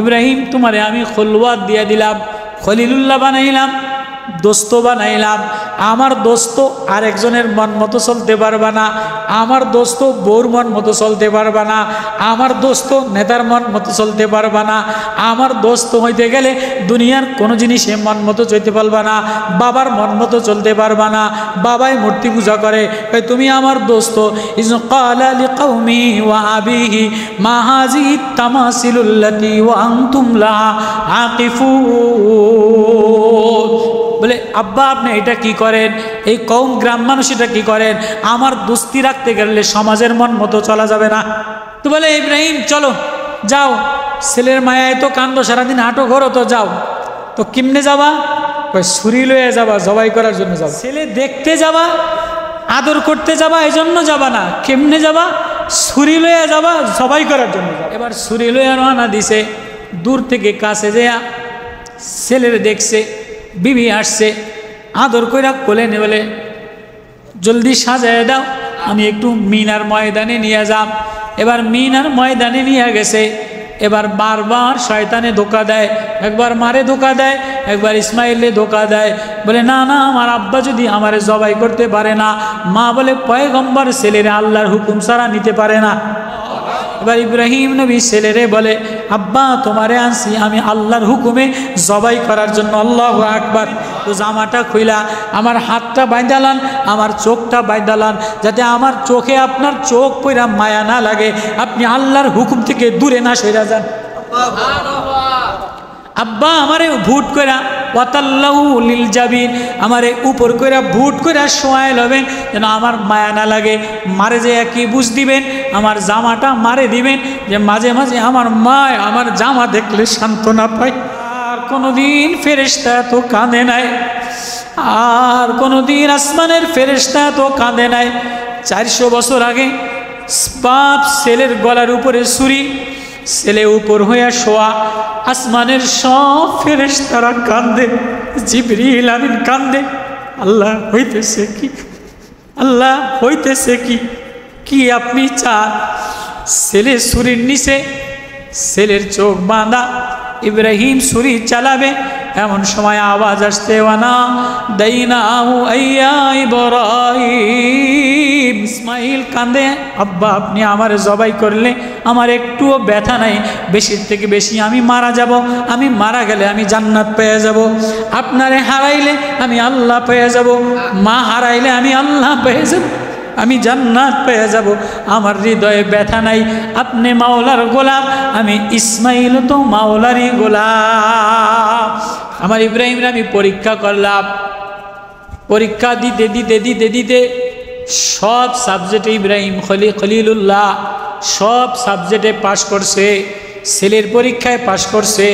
ইব্রাহিম তোমারে আমি খলওয়াত দিয়ে দিলাম, খলিলুল্লাহ বানাইলাম, দোস্ত বানাইলাম। আমার দোস্ত আরেকজনের মন মতো চলতে পারবে না, আমার দোস্ত বউর মন মতো চলতে পারবে না, আমার দোস্ত নেতার মন মতো চলতে পারবে না, আমার দোস্ত হইতে গেলে দুনিয়ার কোনো জিনিসে মন মতো চলতে পারবে না, বাবার মন মতো চলতে পারবে না, বাবাই মূর্তি পূজা করে, তুমি আমার দোস্ত। ইজ ক্বালা লিকাউমি ওয়া আবিহি মা হাযিহি তামাসিলুল্লাতী ওয়া আনতুম লাহা আকিফুন। বলে আব্বা আপনি এটা কি করেন, এই কওম গ্রাম মানুষ এটা কি করেন, আমার দোস্তি রাখতে গেলে সমাজের মন মতো চলা যাবে না। তো বলে ইব্রাহিম চলো যাও, ছেলের মায়ায় তো কান্দ, সারাদিন হাঁটো ঘরো, তো যাও। তো কেমনে যাবা, ছুরি লয়ে যাবা, জবাই করার জন্য যাবা। ছেলে দেখতে যাবা, আদর করতে যাবা, এই জন্য যাবা না, কেমনে যাবা, ছুরি লয়ে যাবা, জবাই করার জন্য যাবা। এবার ছুরি লয়ে রওনা দিছে, দূর থেকে কাছে যেয়া ছেলের দেখছে, বিবি আসছে, আদর কইরা কোলে নে, বলে জলদি সাজায় দাও, আমি একটু মিনার ময়দানে নিয়ে যাব। এবার মিনার ময়দানে নিয়ে গেছে। এবার বারবার শয়তানে ধোকা দেয়, একবার মারে ধোকা দেয়, একবার ইসমাইলে ধোকা দেয়। বলে না না, আমার আব্বা যদি আমারে জবাই করতে পারে না, মা বলে পয়গম্বর ছেলেরা আল্লাহর হুকুম ছাড়া নিতে পারে না। এবার ইব্রাহিম নবী ছেলেরে বলে আব্বা তোমারে আনছি আমি আল্লাহর হুকুমে জবাই করার জন্য। আল্লাহু আকবার। তো জামাটা খুইলা আমার হাতটা বাইন্দালান, আমার চোখটা বাইন্দালান, যাতে আমার চোখে আপনার চোখ পইরা মায়া না লাগে, আপনি আল্লাহর হুকুম থেকে দূরে না সইরা যান। আব্বা আমারে ভুট কইরা ওয়াতাল্লাহু লিল জাবিন, আমারে উপর কইরা ভুট কইরা শোয়ায় লবেন, যেন আমার মায়া না লাগে। মারে যে কি বুঝ দিবেন, আমার জামাটা মারে দিবেন, যে মাঝে মাঝে আমার মা আমার জামা দেখলে সান্ত্বনা পায়। আর কোনোদিন ফেরেশতা তো কাঁদে নাই, আর কোনোদিন আসমানের ফেরেশতা তো কাঁদে নাই। 400 বছর আগে বাপ ছেলের গলার উপরে ছুরি, ছেলে উপর হইয়া শোয়া, আসমানের সব ফেরেশতারা কান্দে, জিবরিল আমিন কান্দে। আল্লাহ হইতেছে কি, আল্লাহ হইতেছে কি, কি আপনি চান? ছেলে ছুরির নিচে, ছেলের চোখ বাঁধা, ইব্রাহিম ছুরি চালাবে, এমন সময় আওয়াজ আসতে, ওয়ানা দাইনাহু আইয়া ইব্রাহিম। ইসমাইল কান্দে, আব্বা আপনি আমার জবাই করলে আমার একটুও ব্যথা নাই, বেশির থেকে বেশি আমি মারা যাব, আমি মারা গেলে আমি জান্নাত পেয়ে যাব, আপনারে হারাইলে আমি আল্লাহ পেয়ে যাব, মা হারাইলে আমি আল্লাহ পেয়ে যাব, আমি জান্নাত পেয়ে যাব, আমার হৃদয়ে ব্যথা নাই, আপনি মাওলার গোলাম, আমি ইসমাইল তো মাওলারই গোলাম। আমার ইব্রাহিমরা আমি পরীক্ষা করলাম, পরীক্ষা দিতে দিতে দিতে দিতে সব সাবজেক্টে ইব্রাহিম খলিলুল্লাহ সব সাবজেক্টে পাশ করছে। ছেলের পরীক্ষায় পাশ করছে,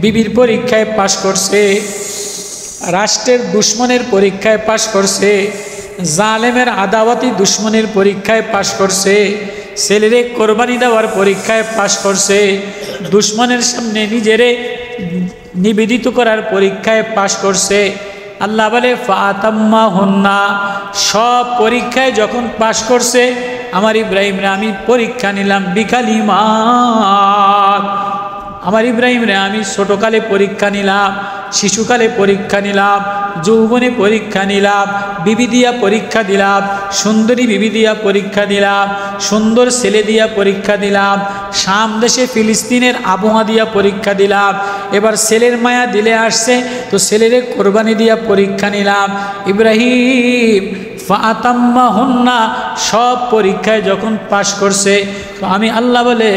বিবির পরীক্ষায় পাশ করছে, রাষ্ট্রের দুশ্মনের পরীক্ষায় পাশ করছে, জালেমের আদাওয়াতি দুশ্মনের পরীক্ষায় পাশ করছে, ছেলেরে কোরবানি দেওয়ার পরীক্ষায় পাশ করছে, দুশ্মনের সামনে নিজেরে নিবেদিত করার পরীক্ষায় পাশ করছে। আল্লাহ বলে ফাতাম্মা হুন্না, সব পরীক্ষায় যখন পাশ করছে আমার ইব্রাহিমরে আমি পরীক্ষা নিলাম বিকালিমাত। আমার ইব্রাহিমরে আমি ছোটকালে পরীক্ষা নিলাম, শিশুকালে পরীক্ষা নিলাম, যৌবনে পরীক্ষা নিলাম, বিবি দিয়া পরীক্ষা দিলাম, সুন্দরী বিবি দিয়া পরীক্ষা দিলাম, সুন্দর ছেলে দিয়া পরীক্ষা দিলাম, শাম দেশে ফিলিস্তিনের আবহাওয়া দিয়া পরীক্ষা দিলাম। এবার ছেলের মায়া দিলে আসছে, তো ছেলেরে কোরবানি দিয়া পরীক্ষা নিলাম। ইব্রাহিম ফাতাম্মা হুন্না, সব পরীক্ষায় যখন পাশ করছে, তো আমি আল্লাহ বলে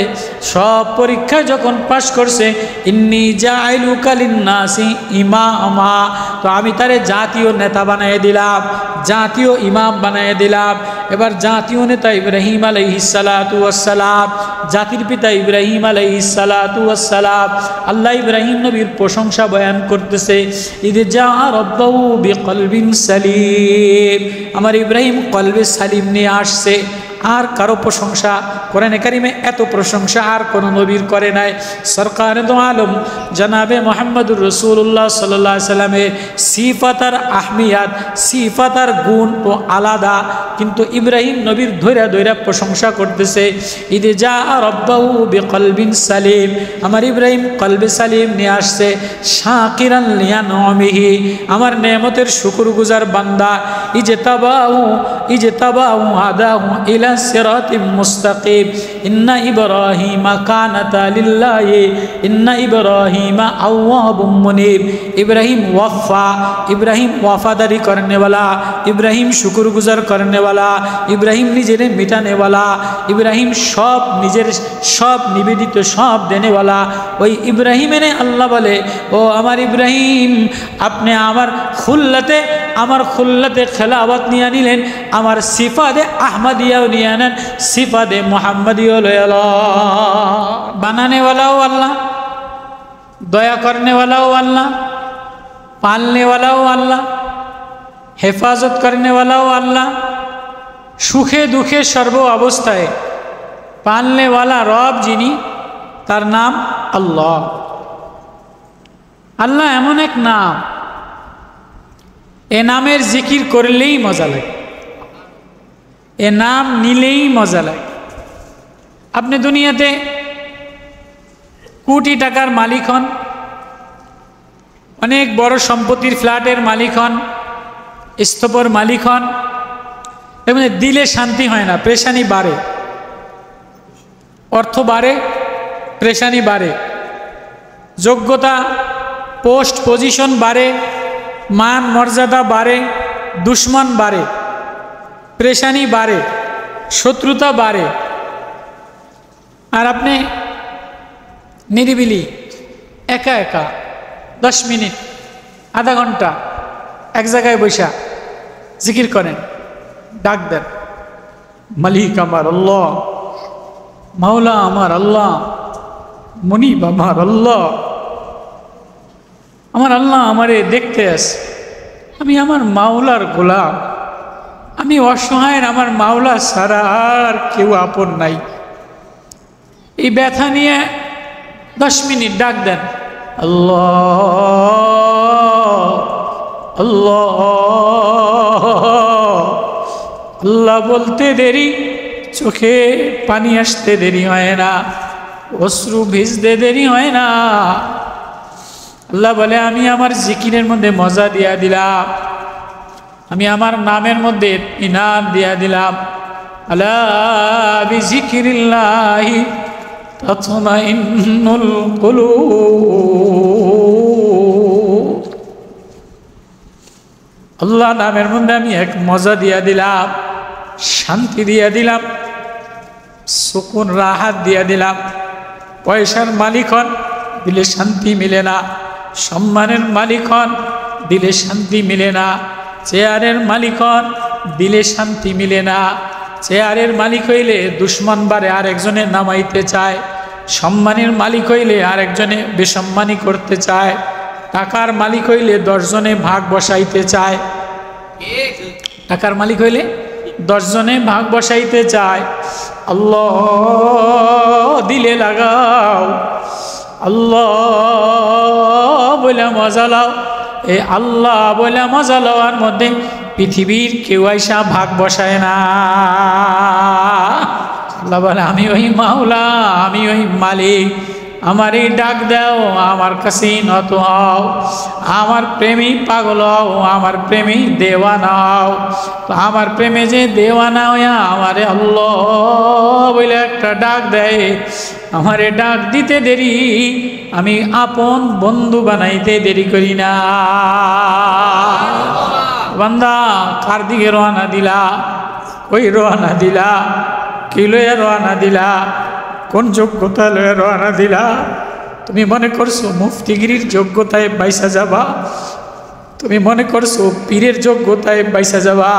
সব পরীক্ষায় যখন পাশ করছে, ইন্নী জাইলুকা লিন্নাসি ইমামা, তো আমি তারে জাতীয় নেতা বানিয়ে দিলাম, জাতীয় ইমাম বানিয়ে দিলাম। এবার জাতীয় নেতা ইব্রাহিম আলাইহিস সালাতু ওয়াস সালাম, জাতির পিতা ইব্রাহিম আলাইহিস সালাতু ওয়াস সালাম। আল্লাহ ইব্রাহিম নবীর প্রশংসা বয়ান করতেছে, ইদ জা রাব্বাহু বিকলবিন সালিম, আমার ইব্রাহিম কলবে সালিম নিয়ে আসছে। আর কারো প্রশংসা কোরআনে কারিমে এত প্রশংসা আর কোনো নবীর করে নাই। সরকারে দো আলম জনাবে মোহাম্মদুর রসুল্লাহ সাল্লাল্লাহু আলাইহি সাল্লামের সিফাতার আহমিয়াত, সিফাতার গুণ তো আলাদা, কিন্তু ইব্রাহিম নবীর ধৈরা ধৈরা প্রশংসা করতেছে। ইদে যা রব্বাহু বিকলবিন সালিম, আমার ইব্রাহিম কলবে সালিম নিয়ে আসছে। শাকিরান লিয়ানউমিহি, আমার নেয়ামতের শুকরগুজার বান্দা। ইজতাবাহু হাদাহু ইলা সিরাতিম মুস্তাকিম। ইন্না ইব্রাহিমা কানাতা লিল্লাহি ইন্না ইব্রাহিমা আওয়াবুম মুনিব। ইব্রাহিম ওয়াফা, ইব্রাহিম ওয়াফাদারি करने वाला, इब्राहिम शुक्रगुजार करने वाला, इब्राहिम निजेरे मिटाने वाला, इब्राहिम सब निजेर सब निवेदित सब देने वाला। ওই ইব্রাহিমের আল্লাহ বলে, ও আমার ইব্রাহিম, আপনি আমার খুল্লাতে খেলাওয়াত নিয়ে নিলেন, আমার সিফাতে আহমদিয়াও নিয়ে নেন, সিফাতে মোহাম্মদিও লয়ে লো। বানানে वालाও আল্লাহ, দয়া करने वालाও আল্লাহ, पालने वालाও আল্লাহ, হেফাজত करने वालाও আল্লাহ, সুখে দুঃখে সর্ব অবস্থায় পালনে वाला রব যিনি, তার নাম আল্লাহ। আল্লাহ এমন এক নাম, এ নামের জিকির করলেই মজা লাগে, এ নাম নিলেই মজা লাগে। আপনি দুনিয়াতে কোটি টাকার মালিক হন, অনেক বড় সম্পত্তির ফ্ল্যাটের মালিক হন, স্তপর মালিক হন, এবং দিলে শান্তি হয় না, পেরেশানি বাড়ে, অর্থ বাড়ে, পেরেশানি বাড়ে, যোগ্যতা পোস্ট পজিশন বাড়ে, মান মর্যাদা বাড়ে, দুশ্মন বাড়ে, পেরেশানি বাড়ে, শত্রুতা বাড়ে। আর আপনি নিরিবিলি একা একা 10 মিনিট আধা ঘন্টা এক জায়গায় বসা জিকির করেন, ডাক দেন, মালিক আমার আল্লাহ, মাওলা আমার আল্লাহ, মনিব আমার আল্লাহ, আমার আল্লাহ আমারে দেখতে আসে, আমি আমার মাওলার গোলাম, আমি অসহায়, আমার মাওলা ছাড়া আর কেউ আপন নাই। এই ব্যথা নিয়ে 10 মিনিট ডাক দেন, আল্লাহ আল্লাহ আল্লাহ বলতে দেরি, চোখে পানি আসতে দেরি হয় না, অশ্রু ভিজতে দেরি হয় না। আল্লাহ বলে, আমি আমার জিকিরের মধ্যে মজা দিয়া দিলাম, আমি আমার নামের মধ্যে ইনাম দিয়া দিলাম। আলা বিজিকিরিল্লাহি তাতমাইন্নুল কুলুব। আল্লাহ নামের মধ্যে আমি এক মজা দিয়া দিলাম, শান্তি দিয়া দিলাম, সুকুন রাহাত দিয়া দিলাম। পয়সার মালিক হন, দিলে শান্তি মিলে না, সম্মানের মালিক হন, দিলে শান্তি মিলে না, চেয়ারের মালিক হন, দিলে শান্তি মিলে না। চেয়ারের মালিক হইলে দুশ্মন বারে আরেকজনে নামাইতে চায়, সম্মানের মালিক হইলে আরেকজনে বেসম্মানি করতে চায়, টাকার মালিক হইলে 10 জনে ভাগ বসাইতে চায়, টাকার মালিক হইলে 10 জনে ভাগ বসাইতে চায়। আল্লাহ দিলে লাগাও, আল্লাহ বলে মজা লাও। এই আল্লাহ বলে মজা লওয়ার মধ্যে পৃথিবীর কেউ আইসা ভাগ বসায় না। আল্লাহ বলে, আমি ওই মাওলা, আমি ওই মালিক, আমার এই ডাক দাও, আমার কাছে নত হও, আমার প্রেমী পাগল হও, আমার প্রেমী দেওয়ানা হও। তো আমার প্রেমে যে দেওয়ানা হইয়া আমারে আল্লাহ বলে একটা ডাক দেয়, আমারে ডাক দিতে দেরি, আমি আপন বন্ধু বানাইতে দেরি করি না। বান্দা কার দিকে রওনা দিলা, কই রওনা দিলা, কি লয়ে রওনা দিলা, কোন যোগ্যতা লয়ে রওনা দিলা? তুমি মনে করছো মুফতিগিরির যোগ্যতায় বাইসা যাবা? তুমি মনে করছো পীরের যোগ্যতায় বাইসা যাবা?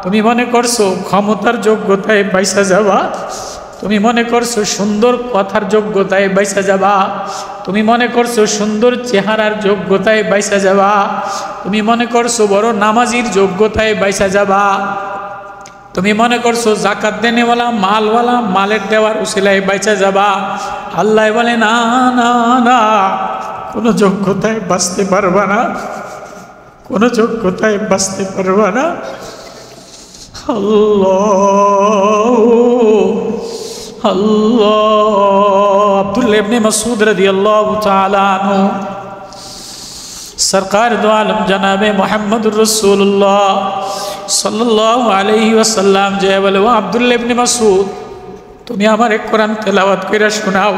তুমি মনে করছো ক্ষমতার যোগ্যতায় বাইসা যাবা? তুমি মনে করছো সুন্দর কথার যোগ্যতায় বাইসা যাবা? তুমি মনে করছো সুন্দর চেহারার যোগ্যতায় বাইসা যাবা? তুমি মনে করছো বড় নামাজির যোগ্যতায় বাইসা যাবা? তুমি মনে করছো জাকাত দেনেওয়ালা মালওয়ালা মালের দেওয়ার উসিলায় বাইচা যাবা। আল্লাহ বলে না না না, কোনো যোগ্যতায় বাঁচতে পারবা না, কোনো যোগ্যতায় বাঁচতে পারবা না। আল্লাহ আল্লাহ। আব্দুল্লাহ ইবনে মাসউদ রাদিয়াল্লাহু তাআলা আনহু সরকার দো আলম জনাবে মুহাম্মদুর রাসূলুল্লাহ সাল্লাল্লাহু আলাইহি ওয়াসাল্লাম যে বলে, ও আব্দুল্লাহ ইবনে মাসউদ, তুমি আমার এক কোরআন তেলাওয়াত করে শোনাও।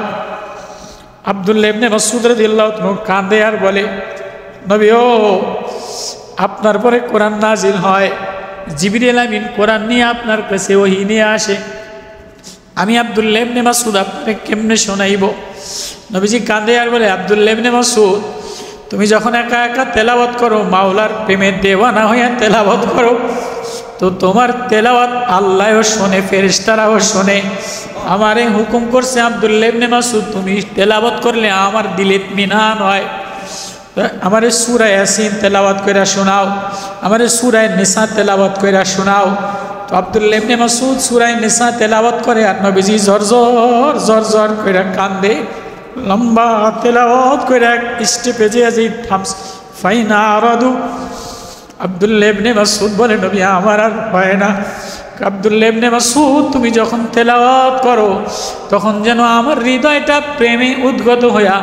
আব্দুল্লাহ ইবনে মাসউদ রাদিয়াল্লাহু তাআলা কাঁদে আর বলে, নবী ও, আপনার পরে কোরআন নাজিল হয়, জিবরিল আমিন কোরআন নিয়ে আপনার কাছে ওহী নিয়ে আসে, আমি আব্দুল্লাহ ইবনে মাসউদ আপনাকে কেমনে শোনাইব? নবীজি কাঁদে আর বলে, আব্দুল্লাহ ইবনে মাসউদ, তুমি যখন একা একা তেলাওয়াত করো, মাওলার প্রেমের দেওয়ানা হইয়া তেলাওয়াত করো, তো তোমার তেলাওয়াত আল্লাহও শোনে, ফেরেশতারাও শোনে। আমারে হুকুম করছে আব্দুল্লাহ ইবনে মাসউদ, তুমি তেলাওয়াত করলে আমার দিলে ইতমিনান হয়, আমারে সূরা ইয়াসিন তেলাওয়াত কইরা শোনাও, আমারে সূরা নিসা তেলাওয়াত কইরা শোনাও। তো আব্দুল্লাহ ইবনে মাসউদ সূরা নিসা তেলাওয়াত করে, আর নবীজি জর্জর জর্জর কইরা কান্দে, লম্বা তেলাওয়াত কইরা স্টেপে যে থামস ফাইনা আরাদু। আব্দুল্লাহ ইবনে মাসউদ বলে, নবী আমার আর হয় না। আব্দুল্লাহ ইবনে মাসউদ, তুমি যখন তেলাওয়াত করো তখন যেন আমার হৃদয়টা প্রেমে উদ্গত হইয়া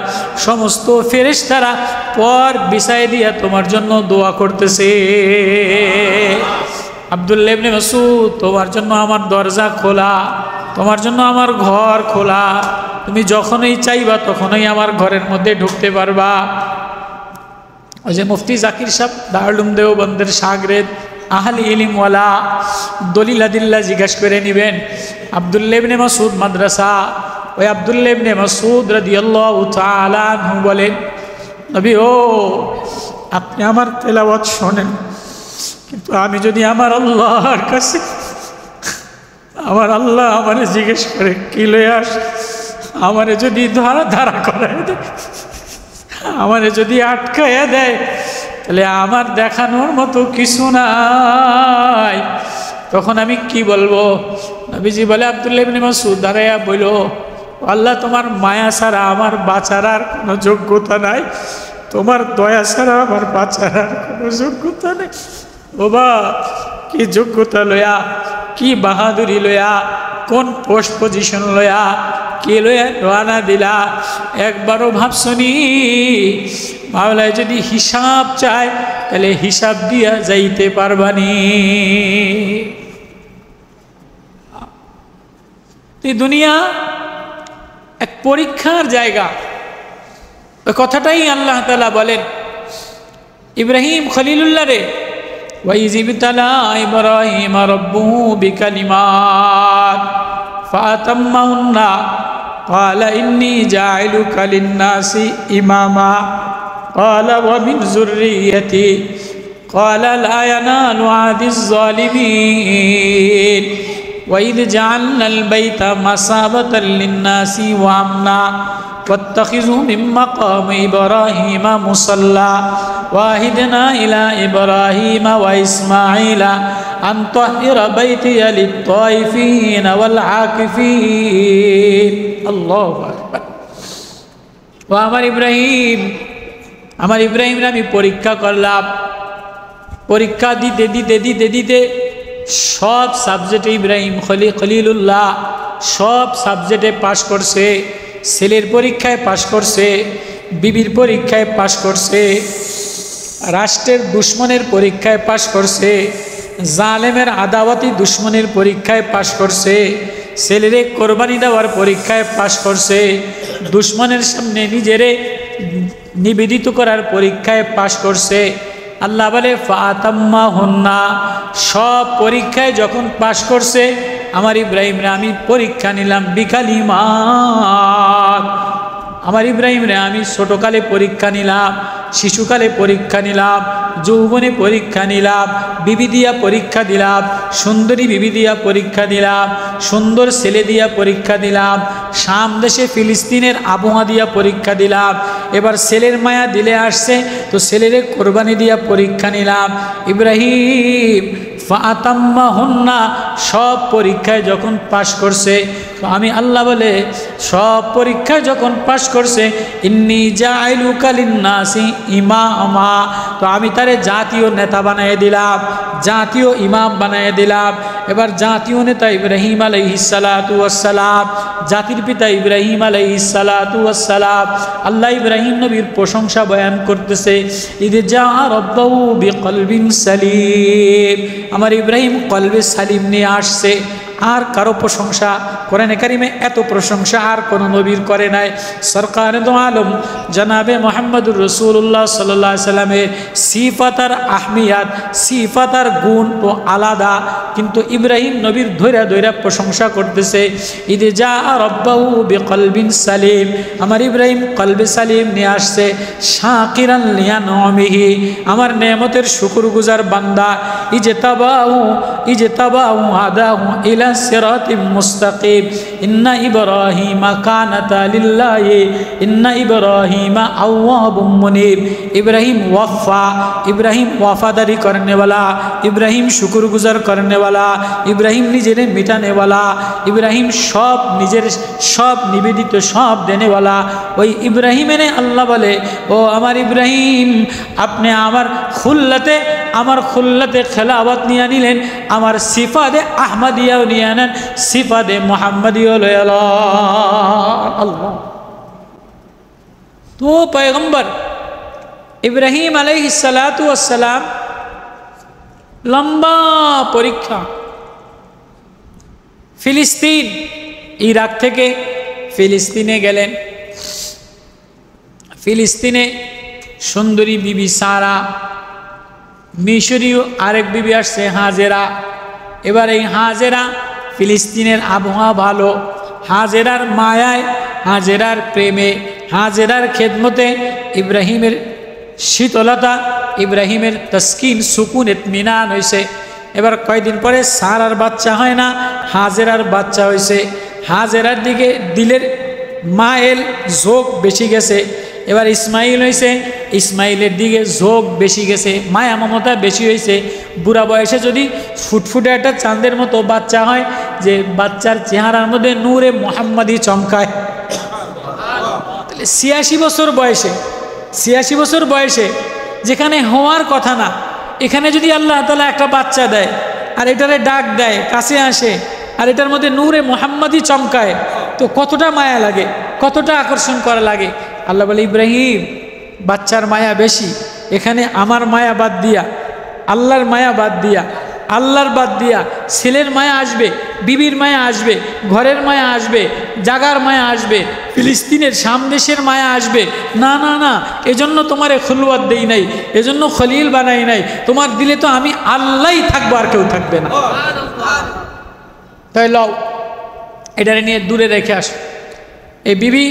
সমস্ত ফেরেশতারা পর বিছায় দিয়া তোমার জন্য দোয়া করতেছে। আব্দুল্লাহ ইবনে মাসউদ, তোমার জন্য আমার দরজা খোলা, তোমার জন্য আমার ঘর খোলা, তুমি যখনই চাইবা তখনই আমার ঘরের মধ্যে ঢুকতে পারবা। ওই যে মুফতি জাকির সাহেব দারুল উলুম দেওবন্দের শাগরেদ, আহলে ইলমওয়ালা, দলিল আদিল্লা জিজ্ঞেস করে নেবেন। আব্দুল্লাহ ইবনে মাসউদ মাদ্রাসা, ওই আব্দুল্লাহ ইবনে মাসউদ রাদিয়াল্লাহু তাআলা আনহু বলেন, নবী ও, আপনি আমার তেলাওয়াত শোনেন, কিন্তু আমি যদি আমার আল্লাহর কাছে, আমার আল্লাহ আমারে জিজ্ঞেস করে কি লয়ে আস, আমারে যদি ধারা ধারা করায় দেয়, আমারে যদি আটকাইয়া দেয়, তাহলে আমার দেখানোর মতো কিছু নাই, তখন আমি কি বলবো? নবীজি বলে, আব্দুল্লাহ ইবনে মাসউদ দাঁড়াইয়া বলল, আল্লাহ, তোমার মায়া ছাড়া আমার বাঁচার আর কোনো যোগ্যতা নাই, তোমার দয়া ছাড়া আমার বাঁচার আর কোনো যোগ্যতা নেই। বাবা, কি যোগ্যতা লয়া, কি বাহাদুরি লয়া, কোন পোস্ট পজিশন লয়া, কে লয়া রওনা দিলা, একবারও ভাবছনি মাওলায় যদি হিসাব চায় তাহলে হিসাব দিয়া যাইতে পারবানি? এই দুনিয়া এক পরীক্ষার জায়গা, ওই কথাটাই আল্লাহ তাআলা বলেন ইব্রাহিম খলিলুল্লাহ রে, وَإِذِ ابْتَلَى إِبْرَاهِيمَ رَبُّهُ بِكَلِمَاتٍ فَأَتَمَّهُنَّ قَالَ إِنِّي جَاعِلُكَ لِلنَّاسِ إِمَامًا قَالَ وَمِنْ ذُرِّيَّتِي قَالَ لَا يَنَالُ عَهْدِي الظَّالِمِينَ وَإِذْ جَعَلْنَا الْبَيْتَ مَثَابَةً لِلنَّاسِ وَأَمْنًا وَاتَّخِذُوا مِن مَّقَامِ إِبْرَاهِيمَ مُصَلًّى وَعَهِدْنَا إِلَىٰ إِبْرَاهِيمَ وَإِسْمَاعِيلَ أَن طَهِّرَ بَيْتِيَ لِلطَّائِفِينَ وَالْعَاكِفِينَ আল্লাহু আকবার। ও আমার ইব্রাহিম আমি পরীক্ষা করলাম, পরীক্ষা দিতে দিতে দিতে দিতে সব সাবজেক্টে ইব্রাহিম খলিলুল্লাহ সব সাবজেক্টে পাশ করছে। ছেলের পরীক্ষায় পাশ করছে, বিবির পরীক্ষায় পাশ করছে, রাষ্ট্রের দুশ্মনের পরীক্ষায় পাশ করছে, জালেমের আদাওয়াতি দুশ্মনের পরীক্ষায় পাশ করছে, ছেলেরে কোরবানি দেওয়ার পরীক্ষায় পাশ করছে, দুশ্মনের সামনে নিজেরে নিবেদিত করার পরীক্ষায় পাশ করছে। আল্লাহ বলে ফাতাম্মাহুন্না, সব পরীক্ষায় যখন পাশ করছে আমার ইব্রাহিমরে আমি পরীক্ষা নিলাম বিকালিমাত। আমার ইব্রাহিমরে আমি ছোটকালে পরীক্ষা নিলাম, শিশুকালে পরীক্ষা নিলাম, যৌবনে পরীক্ষা নিলাম, বিবি দিয়া পরীক্ষা দিলাম, সুন্দরী বিবি দিয়া পরীক্ষা দিলাম, সুন্দর ছেলে দিয়া পরীক্ষা দিলাম, শাম দেশে ফিলিস্তিনের আবহাওয়া দিয়া পরীক্ষা দিলাম, এবার ছেলের মায়া দিলে আসছে তো ছেলেরে কোরবানি দিয়া পরীক্ষা নিলাম। ইব্রাহিম ফাতাম্মাহুন্না, সব পরীক্ষায় যখন পাশ করছে, তো আমি আল্লাহ বলে সব পরীক্ষায় যখন পাশ করছে, ইন্নী জাইলুকা লিন্নাসি ইমামা, তো আমি তারে জাতীয় নেতা বানিয়ে দিলাম, জাতীয় ইমাম বানিয়ে দিলাম। এবার জাতীয় নেতা ইব্রাহিম আলাইহিস সালাতু ওয়াস সালাম, জাতির পিতা ইব্রাহিম আলাইহিস সালাতু ওয়াস সালাম। আল্লাহ ইব্রাহিম নবীর প্রশংসা বয়ান করতেছে, ইদ জা রাব্বাহু বিকলবিন সালিম, আমার ইব্রাহিম কলবে সালিম নিয়ে আসছে। আর কারো প্রশংসা কোরআনে কারিমে এত প্রশংসা আর কোন নবীর করে নাই। সরকারে দো আলম জনাবে মোহাম্মদুর রাসূলুল্লাহ সাল্লাল্লাহু আলাইহি সাল্লামের সিফাতার আহমিয়াত, সিফাতার গুণ তো আলাদা, কিন্তু ইব্রাহিম নবীর ধৈরা ধৈরা প্রশংসা করতেছে। ইদ জা রাব্বাহু বিকলবিন সালিম, আমার ইব্রাহিম কলবে সালিম নিয়ে আসছে। শাকিরান লিয়ানউমিহি, আমার নেয়ামতের শুকরগুজার বান্দা। ইজতাবাহু আদাহু ইলা সিরাতিম মুস্তাকিম, ইন্না ইব্রাহিমা কানাতা লিল্লাহি ইন্না ইব্রাহিমা আওয়াবুম মুনিব। ইব্রাহিম ওয়াফা, ইব্রাহিম ওয়াফাদারি করনে वाला, ইব্রাহিম শুকরগুজার করনে वाला, ইব্রাহিম নিজের মিটানে वाला, ইব্রাহিম সব নিজের সব নিবেদিত সব দেনে वाला। ওই ইব্রাহিমের আল্লাহ বলে, ও আমার ইব্রাহিম, আপনি আমার খুল্লাতে খেলাওয়াত নিয়ে নিলেন, আমার সিফাতে আহমদিয়াও নিয়ে নেন, সিফাতে মোহাম্মদিও লয়ে আল্লাহ। তো পয়গম্বর ইব্রাহিম আলাইহিস সালাতু ওয়াস সালাম লম্বা পরীক্ষা, ফিলিস্তিন, ইরাক থেকে ফিলিস্তিনে গেলেন। ফিলিস্তিনে সুন্দরী বিবি সারা, মিশরীয় আরেক বিবি আসছে হাজেরা। এবার এই হাজেরা, ফিলিস্তিনের আবহাওয়া ভালো, হাজেরার মায়ায়, হাজেরার প্রেমে, হাজেরার খেদমতে ইব্রাহিমের শীতলতা, ইব্রাহিমের তসকিন, সুকুন, ইতমিনান হয়েছে। এবার কয়েকদিন পরে সারার বাচ্চা হয় না, হাজেরার বাচ্চা হয়েছে। হাজেরার দিকে দিলের মায়ের ঝোঁক বেশি গেছে। এবার ইসমাইল হয়েছে, ইসমাইলের দিকে ঝোঁক বেশি গেছে, মায়া মমতা বেশি হয়েছে। বুড়া বয়সে যদি ফুটফুটে একটা চাঁদের মতো বাচ্চা হয়, যে বাচ্চার চেহারার মধ্যে নূরে মোহাম্মদি চমকায়, 86 বছর বয়সে যেখানে হওয়ার কথা না, এখানে যদি আল্লাহ তাআলা একটা বাচ্চা দেয় আর এটারে ডাক দেয়, কাছে আসে, আর এটার মধ্যে নূরে মোহাম্মদি চমকায়, তো কতটা মায়া লাগে, কতটা আকর্ষণ করা লাগে। আল্লাহ বলে, ইব্রাহিম, বাচ্চার মায়া বেশি, এখানে আমার মায়া বাদ দিয়া, আল্লাহর মায়া বাদ দিয়া, আল্লাহর বাদ দিয়া ছেলের মায়া আসবে, বিবির মায়া আসবে, ঘরের মায়া আসবে, জাগার মায়া আসবে, ফিলিস্তিনের সামদেশের মায়া আসবে। না না না, এজন্য তোমারে খুলওয়াত দেই নাই, এজন্য খলিল বানাই নাই, তোমার দিলে তো আমি আল্লাহই থাকবো, আর কেউ থাকবে না। তাই লও, এটারে নিয়ে দূরে রেখে আসো। এই বিবি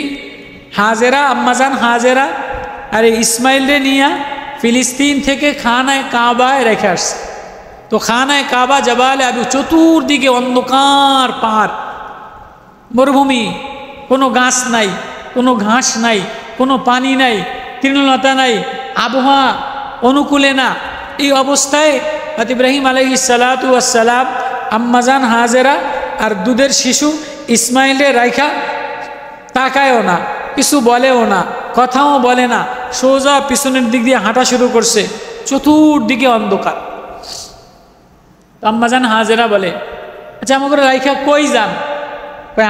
হাজেরা, আম্মাজান হাজেরা আর এই ইসমাইলরে নিয়ে ফিলিস্তিন থেকে খানায় কাবায় রেখে আসছে। তো খানায় কাবা জবালে আবু, চতুর্দিকে অন্ধকার পাহাড়, মরুভূমি, কোনো গাছ নাই, কোনো ঘাস নাই, কোনো পানি নাই, তৃণলতা নাই, আবহাওয়া অনুকূলে না। এই অবস্থায় ইব্রাহিম আলাইহিস সালাতু ওয়াস সালাম, আম্মাজান হাজেরা আর দুধের শিশু ইসমাইলের রাইখা তাকায়ও না, কিছু বলেও না, কথাও বলে না, সোজা পিছনের দিক দিয়ে হাঁটা শুরু করছে। চতুর্দিকে অন্ধকার। আম্মাজান হাজেরা বলে, আচ্ছা আমাকে রাইখা কই যান?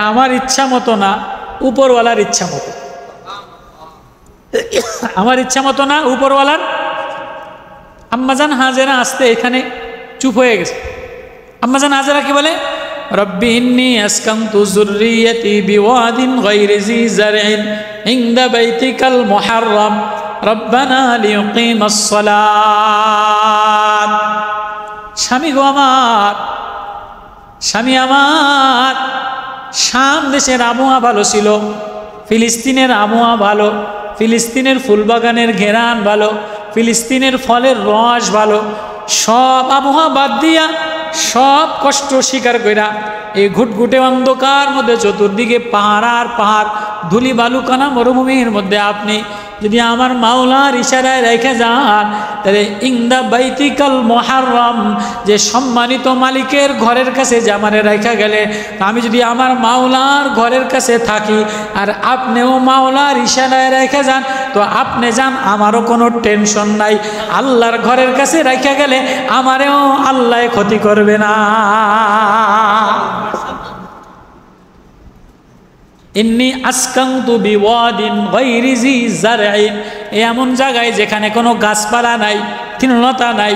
আমার ইচ্ছা মতো না, উপরওয়ালার ইচ্ছা মতো। আমার ইচ্ছা মতো না, উপরওয়ালার। আম্মাজান হাজেরা আসতে এখানে চুপ হয়ে গেছে। আম্মাজান হাজেরা কি বলে? রব্বি ইন্নী আসকানতু যুররিয়াতি বিওয়াদিন গায়রি জি জারইন ইনদা বাইতিকাল মুহাররম রব্বানা লিয়ুকিমাস সালাত। স্বামী গো আমার, স্বামী আমার, শাম দেশের আবহাওয়া ভালো ছিল, ফিলিস্তিনের আবহাওয়া ভালো, ফিলিস্তিনের ফুলবাগানের ঘেরান ভালো, ফিলিস্তিনের ফলের রস ভালো, সব আবহাওয়া বাদ দিয়া, সব কষ্ট স্বীকার কইরা এই ঘুটঘুটে অন্ধকার মধ্যে চতুর্দিকে পাহাড় আর পাহাড়, ধুলি বালুকানা মরুভূমির মধ্যে আপনি যদি আমার মাওলার ইশারায় রেখে যান, তাহলে ইংদা বাইতিকাল মুহাররম, যে সম্মানিত মালিকের ঘরের কাছে যে আমারে রেখে গেলে, আমি যদি আমার মাওলার ঘরের কাছে থাকি আর আপনিও মাওলার ইশারায় রেখে যান, তো আপনি যান, আমারও কোনো টেনশন নাই। আল্লাহর ঘরের কাছে রেখে গেলে আমারেও আল্লাহ ক্ষতি করবে না। ইন্নী আসকান্তু বিওয়াদিন গায়রি জি জারইন, এমন জায়গায় যেখানে কোনো গাছপালা নাই, তৃণলতা নাই।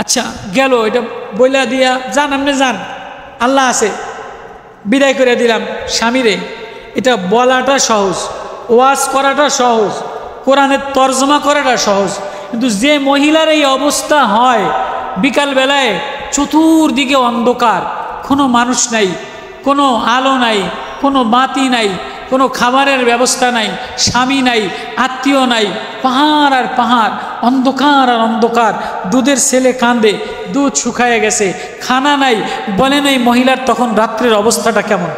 আচ্ছা গেল, এটা বইলা দিয়া যান, আপনি যান, আল্লাহ আছে, বিদায় করে দিলাম স্বামীরে। এটা বলাটা সহজ, ওয়াজ করাটা সহজ, কোরআনের তর্জমা করাটা সহজ, কিন্তু যে মহিলার এই অবস্থা হয়, বিকালবেলায় চতুর্দিকে অন্ধকার, কোনো মানুষ নাই, কোনো আলো নাই, কোনো বাতি নাই, কোনো খাবারের ব্যবস্থা নাই, স্বামী নাই, আত্মীয় নাই, পাহাড় আর পাহাড়, অন্ধকার আর অন্ধকার, দুধের ছেলে কাঁদে, দুধ শুকায় গেছে, খানা নাই, বলেন এই মহিলার তখন রাত্রের অবস্থাটা কেমন?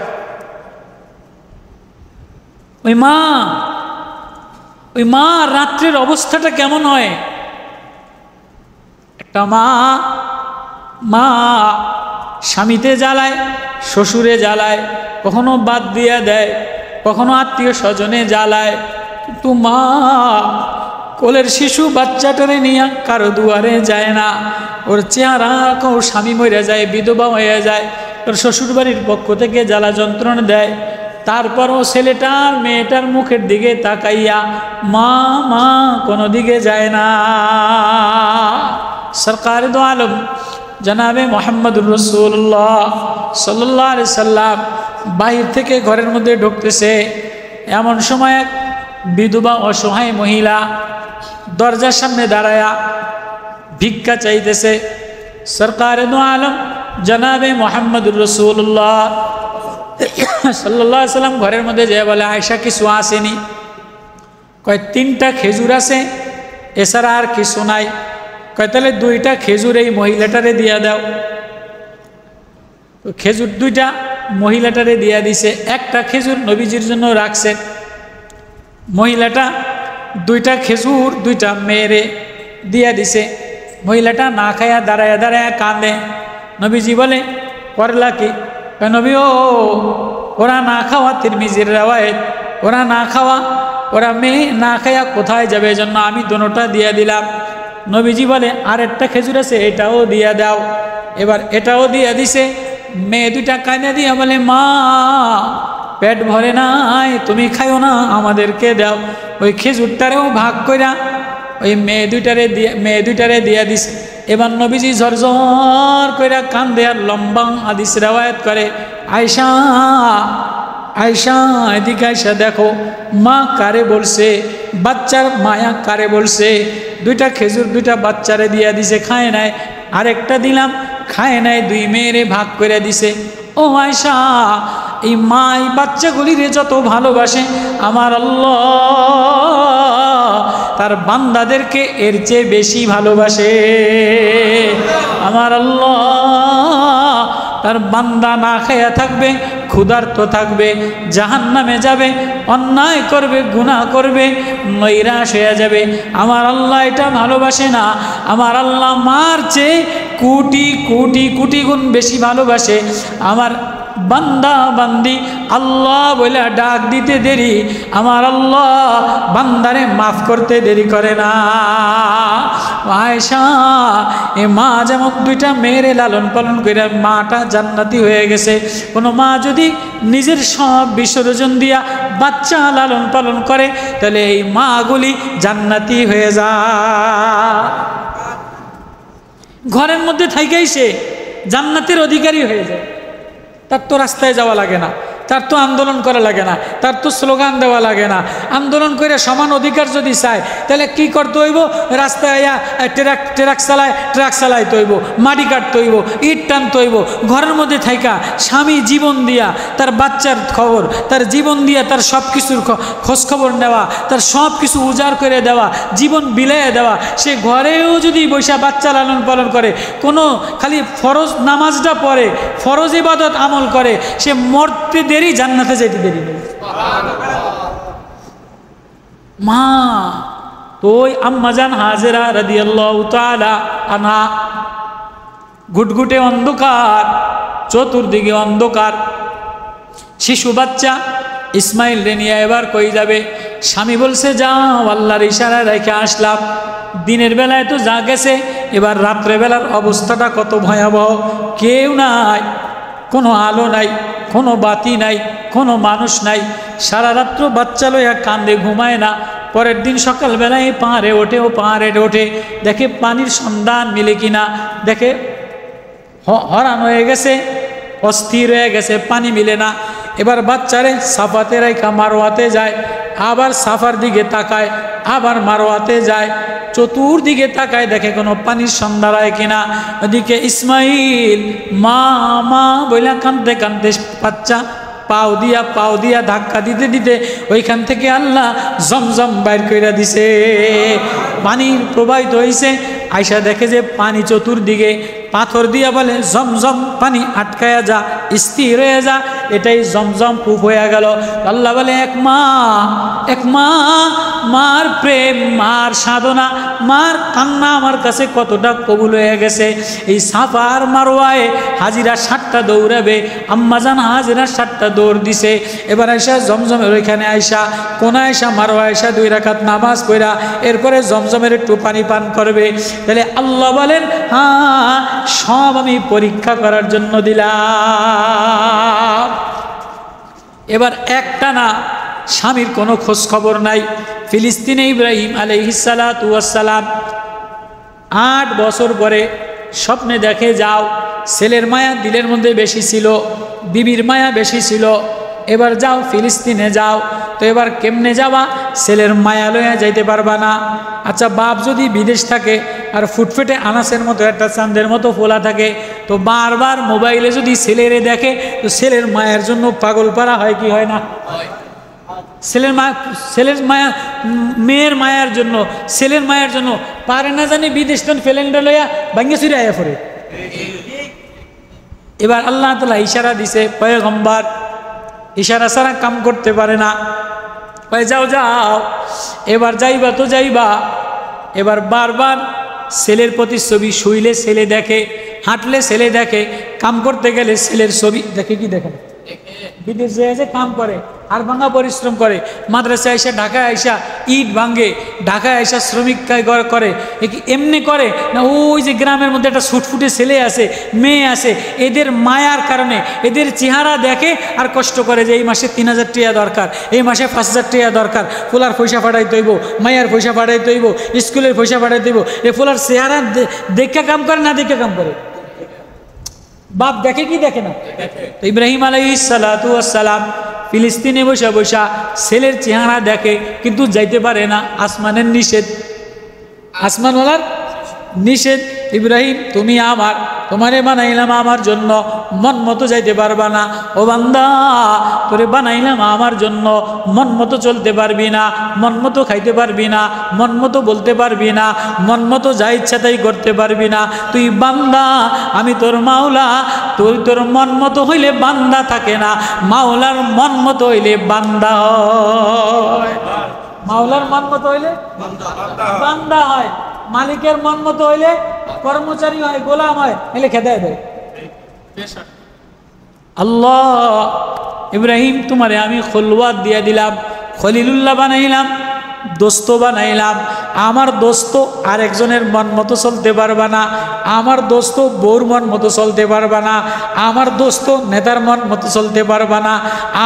ওই মা রাত্রের অবস্থাটা কেমন হয়? একটা মা স্বামীতে জ্বালায়, শ্বশুরে জ্বালায়, কখনো বাদ দিয়া দেয়, কখনো আত্মীয় স্বজনে জ্বালায়, কিন্তু মা কোলের শিশু বাচ্চাটারে নিয়ে কারো দুয়ারে যায় না। ওর চেহারা, ওর স্বামী মরে যায়, বিধবা হয়ে যায়, ওর শ্বশুর বাড়ির পক্ষ থেকে জ্বালা যন্ত্রণা দেয়, তারপরও ছেলেটার মেয়েটার মুখের দিকে তাকাইয়া মা মা কোনো দিকে যায় না। সরকারে দো আলম জনাবে মোহাম্মদুর রাসূলুল্লাহ সাল্লাল্লাহু আলাইহি সাল্লাম বাহির থেকে ঘরের মধ্যে ঢুকতেছে। এমন সময় এক বিধবা অসহায় মহিলা দরজার সামনে দাঁড়ায়া ভিক্ষা চাইতেছে। সরকারে দো আলম জনাবে মোহাম্মদুর রাসূলুল্লাহ সাল্লাল্লাহু আলাইহি সাল্লাম ঘরের মধ্যে যেয়ে বলে, আয়েশা কিছু আসেনি? কয় 3টা খেজুর আছে, এছাড়া আর কিছু নাই। কয় তাহলে 2টা খেজুর এই মহিলাটারে দিয়া দাও। তো খেজুর 2টা মহিলাটারে দিয়া দিছে, একটা খেজুর নবীজির জন্য রাখছে। মহিলাটা 2টা খেজুর 2টা মেয়েরে দিয়া দিছে। মহিলাটা না খায়া দাঁড়ায়া দাঁড়ায়া কাঁদে। নবীজি বলে, করলা কি? নবী ও ওরা না খাওয়া, তিরমিজির রাওয়ায়াত, ওরা না খাওয়া, ওরা মেয়ে না খায়া কোথায় যাবে, এজন্য আমি দোনোটা দিয়া দিলাম। নবীজি বলে, আর একটা খেজুর আছে, এটাও দিয়া দাও। এবার এটাও দিয়া দিছে। মেয়ে 2টা কাঁদে দিয়া বলে, মা পেট ভরে নাই, তুমি খাইও না, আমাদেরকে দাও। ওই খেজুরটারেও ভাগ কইরা ওই মেয়ে 2টারে দিয়া দিছে। এবার নবীজি ঝরঝর কইরা কান্দে আর লম্বা হাদিস রাওয়ায়াত করে, আয়েশা আয়েশা এদিকে আয়েশা দেখো, মা কারে বলছে, বাচ্চার মায়া কারে বলছে। 2টা খেজুর 2টা বাচ্চারে দিয়া দিছে, খায় নাই। আরেকটা দিলাম, খায় নাই, 2 মেয়েরে ভাগ করে দিছে। ও আয়েশা, এই মা এই বাচ্চাগুলিরে যত ভালোবাসে, আমার আল্লাহ তার বান্দাদেরকে এর চেয়ে বেশি ভালোবাসে। আমার আল্লাহ তার বান্দা না খায়া থাকবে, ক্ষুধার্ত থাকবে, জাহান্নামে যাবে, অন্যায় করবে, গুনাহ করবে, নৈরাশ হয়ে যাবে। আমার আল্লাহ এটা ভালোবাসে না। আমার আল্লাহ মার চেয়ে কোটি কোটি কোটি গুণ বেশি ভালোবাসে। আমার বান্দা বান্দি আল্লাহ বলে ডাক দিতে দেরি, আমার আল্লাহ বান্দারে মাফ করতে দেরি করে না। আয়েশা, এ মা যেমন 2টা মেয়েরে লালন পালন করে মাটা জান্নাতি হয়ে গেছে। কোনো মা যদি নিজের সব বিসর্জন দিয়া বাচ্চা লালন পালন করে, তাহলে এই মাগুলি জান্নাতি হয়ে যায়। ঘরের মধ্যে থাইকাই সে জান্নাতের অধিকারী হয়ে যায়। তার তো রাস্তায় যাওয়া লাগে না, তার তো আন্দোলন করা লাগে না, তার তো স্লোগান দেওয়া লাগে না। আন্দোলন করে সমান অধিকার যদি চায়, তাহলে কি করতে হইব? রাস্তায় ট্রাক চালাইতে হইব, মাটি কাটতে হইব, ইট টানতে হইব। ঘরের মধ্যে থাইকা স্বামী জীবন দিয়া তার বাচ্চার খবর, তার জীবন দিয়া তার সব কিছুর খোঁজখবর নেওয়া, তার সব কিছু উজাড় করে দেওয়া, জীবন বিলাইয়া দেওয়া। সে ঘরেও যদি বৈশা বাচ্চা লালন পালন করে, কোনো খালি ফরজ নামাজটা পড়ে, ফরজ ইবাদত আমল করে, সে মরতে দেরি, জান্নাতে যেতে দেরি নেই। মা তো ওই আম্মাজান হাজেরা রাদিয়াল্লাহু তাআলা আনহা, ঘুটঘুটে অন্ধকার, চতুর্দিকে অন্ধকার, শিশু বাচ্চা ইসমাইল রে নিয়ে এবার কই যাবে? স্বামী বলছে যাও, আল্লাহর ইশারা রেখে আসলাম। দিনের বেলায় তো যা গেছে, এবার রাত্রেবেলার অবস্থাটা কত ভয়াবহ। কেউ নাই, কোনো আলো নাই, কোনো বাতি নাই, কোনো মানুষ নাই। সারা রাত্র বাচ্চা লইয়া কান্দে, ঘুমায় না। পরের দিন সকালবেলায় পাহাড়ে ওঠে, ও পাহাড়ে ওঠে, দেখে পানির সন্ধান মিলে কিনা, দেখে হরান হয়ে গেছে, অস্থির হয়ে গেছে, পানি মিলে না। এবার বাচ্চারে সাফাতে রেখা মারোয়াতে যায়, আবার সাফার দিকে তাকায়, আবার মারোয়াতে যায়, চতুর্দিকে তাকায়, দেখে কোনো পানির সন্ধান হয় কিনা। ওদিকে ইসমাইল মা মা বইলা কাঁদতে কাঁদতে বাচ্চা পাও দিয়া ধাক্কা দিতে দিতে ওইখান থেকে আল্লাহ জমজম বাইর কইরা দিছে, পানি প্রবাহিত হয়েছে। আয়সা দেখে যে পানি চতুর্দিকে, পাথর দিয়া বলে জমজম পানি আটকায়া যা, স্থির হয়ে যা, এটাই জমজম কূপ হয়ে গেল। আল্লাহ বলে এক মা, মার প্রেম, মার সাধনা, মার কান্না আমার কাছে কতটা কবুল হয়ে গেছে। এই সাফার মারোয়ায় হাজিরা 7টা দৌড়াবে, আম্মাজান হাজিরা 7টা দৌড় দিছে। এবার আয়সা জমজমের ওইখানে আয়সা, কোনা আয়সা মারোয়া আয়সা 2 রাকাত নামাজ পড়া এরপরে জমজমের একটু পানি পান করবে। তাহলে আল্লাহ বলেন হ্যাঁ, সব আমি পরীক্ষা করার জন্য দিলাম। এবার একটা না, স্বামীর কোনো খোঁজ খবর নাই। ফিলিস্তিনে ইব্রাহিম আলাইহিস সালাতু ওয়াস সালাম 8 বছর পরে স্বপ্নে দেখে যাও, ছেলের মায়া দিলের মধ্যে বেশি ছিল, বিবির মায়া বেশি ছিল, এবার যাও ফিলিস্তিনে যাও। তো এবার কেমনে যাবা? ছেলের মায়া লইয়া যাইতে পারবা না। আচ্ছা, বাপ যদি বিদেশ থাকে আর ফুটফুটে আনাসের মতো একটা চাঁদের মতো ফোলা থাকে, তো বারবার মোবাইলে যদি ছেলেরে দেখে, তো ছেলের মায়ের জন্য পাগল পারা হয় কি হয় না? ছেলের মায়া, মেয়ের মায়ার জন্য, ছেলের মায়ের জন্য পারে না জানি বিদেশ ফেলেন্ডা লইয়া ভাঙ্গে চুরে আয়া পড়ে। এবার আল্লাহ তাআলা ইশারা দিছে, পয়গম্বর ইশারা ছাড়া কাম করতে পারে না। যাও যাও, এবার যাইবা তো যাইবা। এবার বারবার ছেলের প্রতিচ্ছবি, শুইলে ছেলে দেখে, হাঁটলে ছেলে দেখে, কাম করতে গেলে ছেলের ছবি দেখে। কি দেখে? বিদেশে এসে কাম করে, আর ভাঙা পরিশ্রম করে, মাদ্রাসায় আইসা ঢাকায় আইসা ইট ভাঙে, ঢাকায় আইসা শ্রমিক করে, এমনি করে না? ওই যে গ্রামের মধ্যে একটা ছুটফুটে ছেলে আছে, মেয়ে আছে, এদের মায়ার কারণে এদের চেহারা দেখে আর কষ্ট করে যে এই মাসে 3000 টাকা দরকার, এই মাসে 5000 টাকা দরকার, ফুলার পয়সা পাঠাইতে হইব, মায়ার পয়সা পাঠাইতে হইব, স্কুলের পয়সা পাঠাইতে হইব। এ ফুলার চেহারা দেখে কাম করে না দেখে কাম করে? বাপ দেখে কি দেখে না? তো ইব্রাহিম আলাইহিস সালাতু ওয়াস সালাম ফিলিস্তিনে বসা বসা ছেলের চেহারা দেখে, কিন্তু যাইতে পারে না, আসমানের নিষেধ, আসমানওয়ালার নিষেধ। ইব্রাহিম তুমি আমার, তোমারে বানাইলাম আমার জন্য, মন মতো যাইতে পারবা না। ও বান্দা, তোরে বানাইলাম আমার জন্য, মন মতো চলতে পারবি না, মন মতো খাইতে পারবি না, মন মতো বলতে পারবি না, মন মতো যা ইচ্ছা তাই করতে পারবি না। তুই বান্দা, আমি তোর মাওলা। তুই তোর মন মতো হইলে বান্দা থাকে না, মাওলার মন মতো হইলে বান্দা হয়। মাওলার মন মতো হইলে বান্দা হয়, মালিকের মন মতো হইলে কর্মচারী হয়, গোলাম হয়, এলে খেতে দেয়। আল্লাহ, ইব্রাহিম তোমারে আমি খলওয়াত দিয়ে দিলাম, খলিলুল্লাহ বানাইলাম, দোস্ত বানাইলাম। আমার দোস্ত আরেকজনের মন মতো চলতে পারবা না, আমার দোস্ত বউর মন মতো চলতে পারবা না, আমার দোস্ত নেতার মন মতো চলতে পারবা না,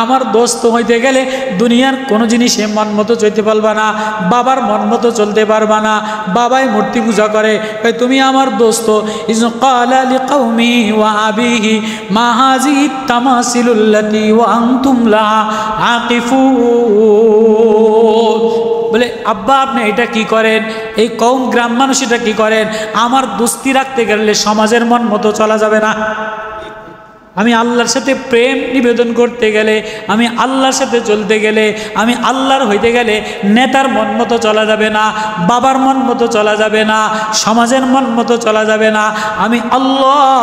আমার দোস্ত হইতে গেলে দুনিয়ার কোনো জিনিসে মন মতো চলতে পারবা না, বাবার মন মতো চলতে পারবা না। বাবাই মূর্তি পূজা করে, তুমি আমার দোস্ত। ইজ ক্বালা লিকাওমি ওয়া আবিহি মা হাযিহি তামাসিলুল্লাতী ওয়া আনতুম লাহা আকিফুন। বলে আব্বা আপনি এটা কি করেন? এই কওম গ্রাম মানুষ এটা কি করেন? আমার দোস্তি রাখতে গেলে সমাজের মন মতো চলা যাবে না। আমি আল্লাহর সাথে প্রেম নিবেদন করতে গেলে, আমি আল্লাহর সাথে চলতে গেলে, আমি আল্লাহর হইতে গেলে নেতার মন মতো চলা যাবে না, বাবার মন মতো চলা যাবে না, সমাজের মন মতো চলা যাবে না। আমি আল্লাহ,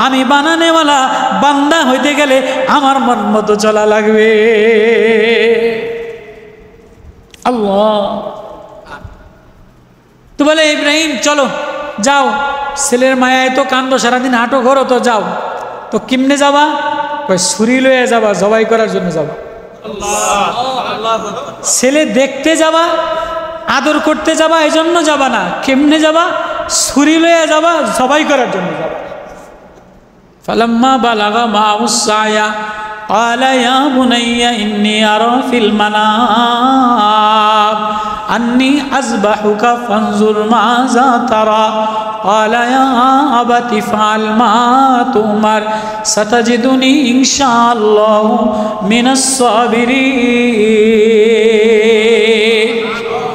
আমি বানানেওয়ালা বান্দা হইতে গেলে আমার মন মতো চলা লাগবে। আল্লাহ। তো বলে ইব্রাহিম চলো যাও, ছেলের মায়ায় তো কান্দ, সারাদিন হাঁটো ঘরো, তো যাও। তো কেমনে যাবা? কই ছুরি লয়ে যাবা, জবাই করার জন্য যাবা। ছেলে দেখতে যাবা, আদর করতে যাবা, এই জন্য যাবা না। কেমনে যাবা? ছুরি লয়ে যাবা, জবাই করার জন্য যাবা। ফালাম্মা বালাগা মা'হুস সায়া ক্বালা ইয়া বুনাইয়া ইন্নী আরা ফিল মানাম আন্নী আযবাহুকা ফানজুর মাযা তারা ক্বালা ইয়া আবাতি ইফআল মা তুমার সাতাজিদুনি ইনশাআল্লাহু মিনাস সাবিরিন।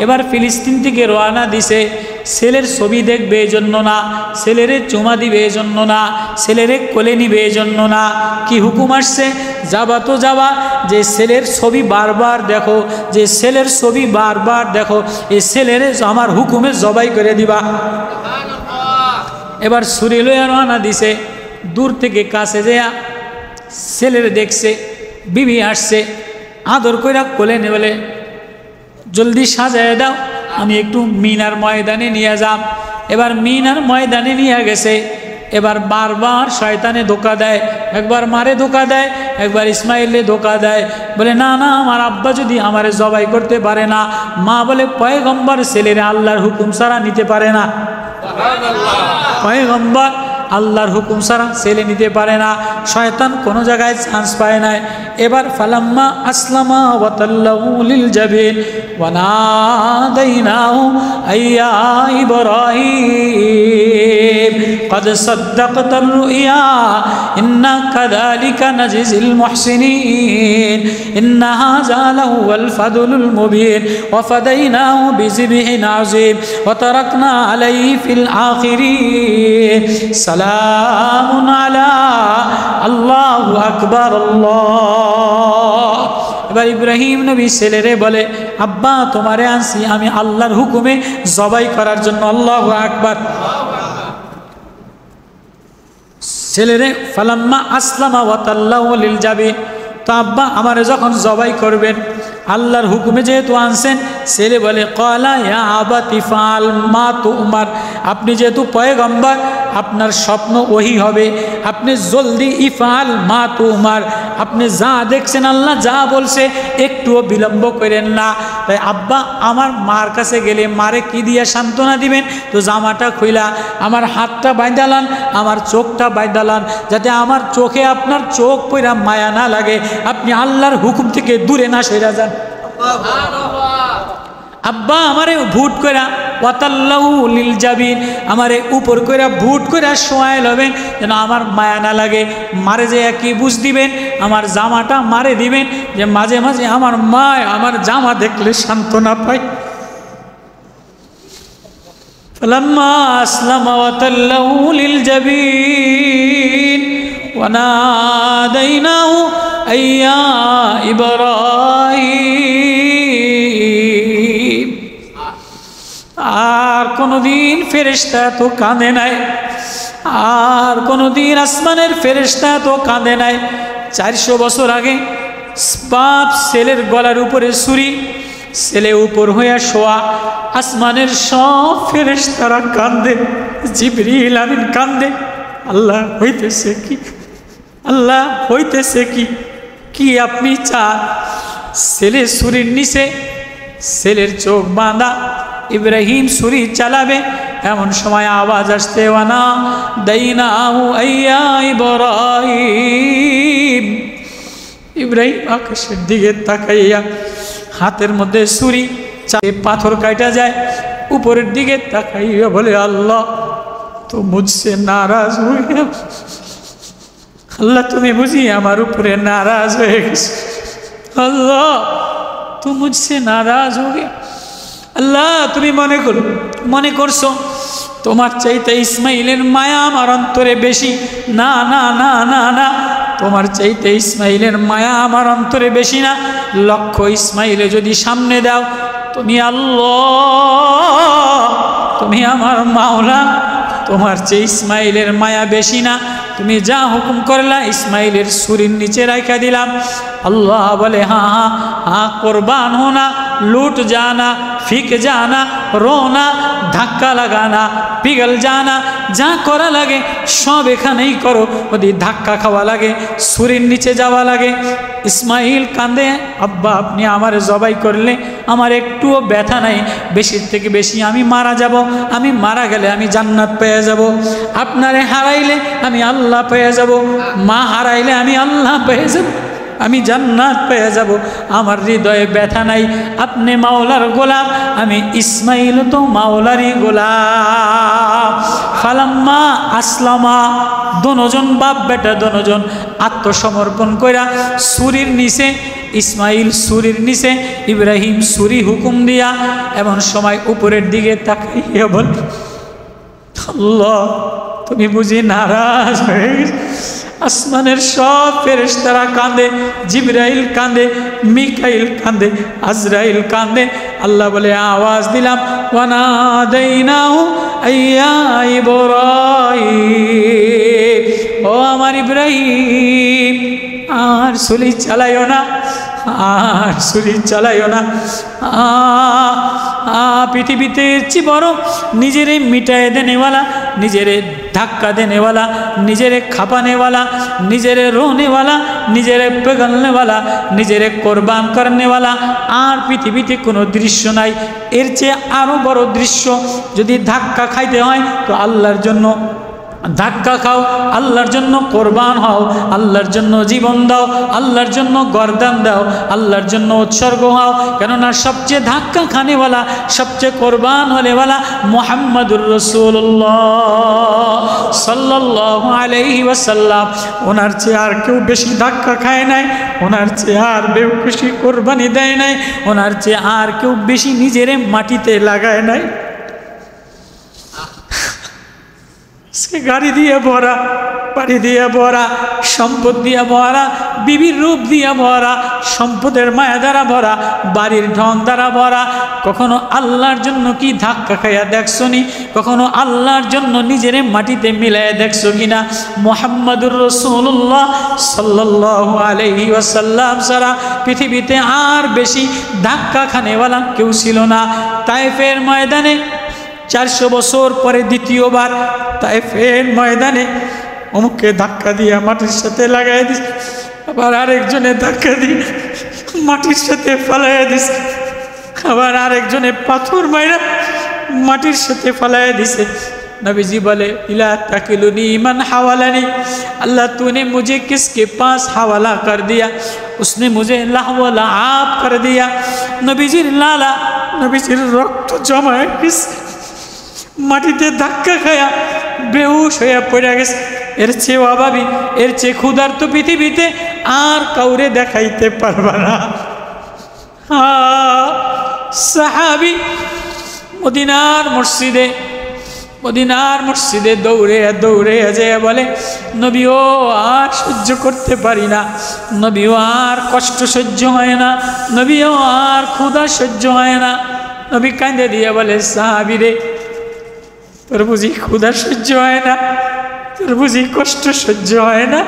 এবার ফিলিস্তিন থেকে রওনা দিছে। ছেলের ছবি দেখবে এই জন্য না, ছেলেরে চুমা দিবে এই জন্য না, ছেলেরে কোলে নিবে এই জন্য না। কি হুকুম আসছে? যাবা তো যাবা, যে ছেলের ছবি বারবার দেখো, যে ছেলের ছবি বারবার দেখো, এই ছেলেরে আমার হুকুমে জবাই করে দিবা। এবার ছুরি লইয়া রওনা দিছে। দূর থেকে কাছে যেয়া ছেলের দেখছে, বিবি আসছে, আদর কইরা কোলে নিয়ে বলে জলদি সাজায় দাও, আমি একটু মিনার ময়দানে নিয়ে যাব। এবার মিনার ময়দানে নিয়ে গেছে। এবার বারবার শয়তানে ধোকা দেয়, একবার মারে ধোকা দেয়, একবার ইসমাইলে ধোকা দেয়। বলে না না, আমার আব্বা যদি আমারে জবাই করতে পারে না। মা বলে পয়গম্বর ছেলেরে আল্লাহর হুকুম ছাড়া নিতে পারে না। পয়গম্বর আল্লাহর হুকুম ছাড়া ছেলে নিতে পারে না। শয়তান কোনো জায়গায় চান্স পায় না। এবার ফালাম্মা আসলামা ওয়া তাল্লাহু লিল জাবিন ওয়া নাদাইনাহু আইয়া ইব্রাহিম قد صدقت الرؤيا إنا كذلك نجزي المحسنين إن هذا لهو الفضل المبين وفديناه بذبح عظيم وتركنا عليه في الآخرين سلام على الله أكبر الله। এবার ইব্রাহিম নবী ছেলেরে বলে আব্বা তোমারে আনছি আমি আল্লাহর হুকুমে জবাই করার জন্য। আল্লাহু আকবার। ছেলেরে ফালাম্মা আসলামা ওয়া তাল্লাহু লিল জাবিন, তো আব্বা আমারে যখন জবাই করবেন আল্লাহর হুকুমে যেহেতু আনছেন, ছেলে বলে ক্বালা ইয়া আবাতি ইফআল মা তুমার, আপনি যেহেতু পয়গম্বর আপনার স্বপ্ন ওহি হবে, আপনি জলদি ইফআল মা তুমার, আপনি যা দেখছেন আল্লাহ যা বলছে একটুও বিলম্ব করেন না। তাই আব্বা আমার মার কাছে গেলে মারে কি দিয়া সান্ত্বনা দিবেন? তো জামাটা খুইলা আমার হাতটা বাইদালান, আমার চোখটা বাইদালান, যাতে আমার চোখে আপনার চোখ পইরা মায়া না লাগে, আপনি আল্লাহর হুকুম থেকে দূরে না সইরা যান। আব্বা আমারে ভুট কইরা ওয়াতাল্লাহু লিল জাবিন, আমারে উপর কইরা ভুট কইরা শোয়াই লবেন যেন আমার মায়া না লাগে। মারে যে কি বুঝ দিবেন, আমার জামাটা মারে দিবেন, যে মাঝে মাঝে আমার মা আমার জামা দেখলে সান্ত্বনা পায়। ফালাম্মা আসলামা ওয়াতাল্লাহু লিল জাবিন ওয়া নাদাইনাহু আইয়া ইব্রাহিম। আর কোনদিন ফেরেশতা তো কাঁদে নাই, আর কোনদিন আসমানের ফেরেশতা তো কাঁদে নাই। 400 বছর আগে বাপ ছেলের গলার উপরে ছুরি, ছেলে উপর হইয়া শোয়া, আসমানের সব ফেরেশতারা কাঁদে, জিবরিল আমিন কাঁদে। আল্লাহ হইতেছে কি, আল্লাহ হইতেছে কি, কি আপনি চান? ছেলে ছুরির নিচে, ছেলের চোখ বাঁধা, ইব্রাহিম ছুরি চালাবে, এমন সময় আওয়াজ আসতে ওয়ানা দাইনাহু আইয়া ইব্রাহিম। ইব্রাহিম আকাশের দিকে তাকাইয়া হাতের মধ্যে ছুরি, পাথর কাটা যায়, উপরের দিকে তাকাইয়া বলে আল্লাহ তো মুঝসে নারাজ হয়ে, আল্লাহ তুমি বুঝি আমার উপরে নারাজ হয়ে গেছো, আল্লাহ তো মুঝসে নারাজ হয়ে গে। আল্লাহ তুমি মনে করছো তোমার চাইতে ইসমাইলের মায়া আমার অন্তরে বেশি? না না না না না, তোমার চাইতে ইসমাইলের মায়া আমার অন্তরে বেশি না। লক্ষ্য ইসমাইলে যদি সামনে দাও, তুমি আল্লাহ, তুমি আমার মাওলা, তোমার চেয়ে ইসমাইলের মায়া বেশি না। তুমি যা হুকুম করলা ইসমাইলের ছুরির নিচে রাখা দিলাম। আল্লাহ বলে হ্যাঁ হ্যাঁ হ্যাঁ, কোরবান হো না, लूट जाना, फिक जाना, रोना, ধাক্কা লাগানা, পিগল জানা, যা করা লাগে সব এখানেই করো। যদি ধাক্কা খাওয়া লাগে, ছুরির নিচে যাওয়া লাগে। ইসমাইল কান্দে, আব্বা আপনি আমার জবাই করলে আমার একটুও ব্যথা নাই, বেশির থেকে বেশি আমি মারা যাব, আমি মারা গেলে আমি জান্নাত পেয়ে যাব। আপনারে হারাইলে আমি আল্লাহ পেয়ে যাব, মা হারাইলে আমি আল্লাহ পেয়ে যাব, আমি জান্নাত পেয়ে যাব, আমার হৃদয়ে ব্যথা নাই। আপনি মাওলার গোলাম, আমি ইসমাইল তো মাওলারই গোলাম। ফালাম্মা আসলামা, দোনোজন বাপ বেটা দোনোজন আত্মসমর্পণ কইরা ছুরির নিচে, ইসমাইল ছুরির নিচে, ইব্রাহিম ছুরি হুকুম দিয়া এমন সময় উপরের দিকে তাকাইয়া বল, আল্লাহ তুমি বুঝি নারাজ হয়ে গেছো? আসমানের সব ফেরেশতারা কাঁদে, জিবরাইল কাঁদে, মিকাইল কাঁদে, আজরাইল কাঁদে। আল্লাহ বলে আওয়াজ দিলাম, ওয়ানাদাইনাহু আইয়া ইব্রাহিম, ও আমার ইব্রাহিম আর ছুরি চালাইও না, আর ছুরি চালাইও না। পৃথিবীতে চেয়ে বড় নিজেরে মিটায় দেনেওয়ালা, নিজেরে ধাক্কা দেনেওয়ালা, নিজেরে খাপানেওয়ালা, নিজেরে রোনেওয়ালা, নিজেরে পেগলনেওয়ালা, নিজেরে কোরবান করনেওয়ালা আর পৃথিবীতে কোনো দৃশ্য নাই। এর চেয়ে আরও বড় দৃশ্য, যদি ধাক্কা খাইতে হয় তো আল্লাহর জন্য ধাক্কা খাও, আল্লাহর জন্য কোরবান হও, আল্লাহর জন্য জীবন দাও, আল্লাহর জন্য গর্দান দাও, আল্লাহর জন্য উৎসর্গ হও। কেননা সবচেয়ে ধাক্কা খানেওয়ালা, সবচেয়ে কোরবান হলেওয়ালা মুহাম্মাদুর রাসূলুল্লাহ সাল্লাল্লাহু আলাইহি ওয়াসাল্লাম। ওনার চেয়ে আর কেউ বেশি ধাক্কা খায় নাই, ওনার চেয়ে আর বেশি কোরবানি দেয় নাই, ওনার চেয়ে আর কেউ বেশি নিজেরে মাটিতে লাগায় নাই। গাড়ি দিয়ে ভরা, বাড়ি দিয়ে ভরা, সম্পদ দিয়ে ভরা, বিবির রূপ দিয়ে ভরা, সম্পদের মায়া দ্বারা ভরা, বাড়ির ঢং দ্বারা ভরা। কখনো আল্লাহর জন্য কি ধাক্কা খাইয়া দেখছো নি? কখনো আল্লাহর জন্য নিজেরে মাটিতে মিলাইয়া দেখছো কিনা? মুহাম্মাদুর রাসূলুল্লাহ সাল্লাল্লাহু আলাইহি ওয়াসাল্লাম ছাড়া পৃথিবীতে আর বেশি ধাক্কা খানেওয়ালা কেউ ছিল না। তায়েফের ময়দানে 400 বছর পরে দ্বিতীয়বার তায়েফের ময়দানে অমুককে ধাক্কা দিয়ে মাটির সাথে লাগাই দিস, আবার আরেকজনে ধাক্কা দিয়ে মাটির সাথে ফালাইয়া দিস, আবার আরেকজনে পাথর মাইরা মাটির সাথে ফালাইয়া দিছে। नबीजी बोले इला तकिलुनी मन हवालानी, अल्लाह तूने मुझे किसके पास हवाला कर दिया? उसने मुझे लाहवला आप कर दिया। नबीजीर लाला, नबीजीर रक्त जमाए किस মাটিতে ধাক্কা খায়া বেহুশ হইয়া পড়ে গেছে। এর চেয়ে অভাবী, এর চেয়ে ক্ষুধার্ত পৃথিবীতে আর কাউরে দেখাইতে পারবা না। সাহাবী মদিনার মসজিদে দৌড়ে দৌড়ে যেয়ে বলে, নবীও আর সহ্য করতে পারি না, নবীও আর কষ্ট সহ্য হয় না, নবীও আর ক্ষুধা সহ্য হয় না। নবী কাঁদে দিয়ে বলে, সাহাবী রে, তোর বুঝি ক্ষুধা সহ্য হয় না? তোর বুঝি কষ্ট সহ্য হয় না?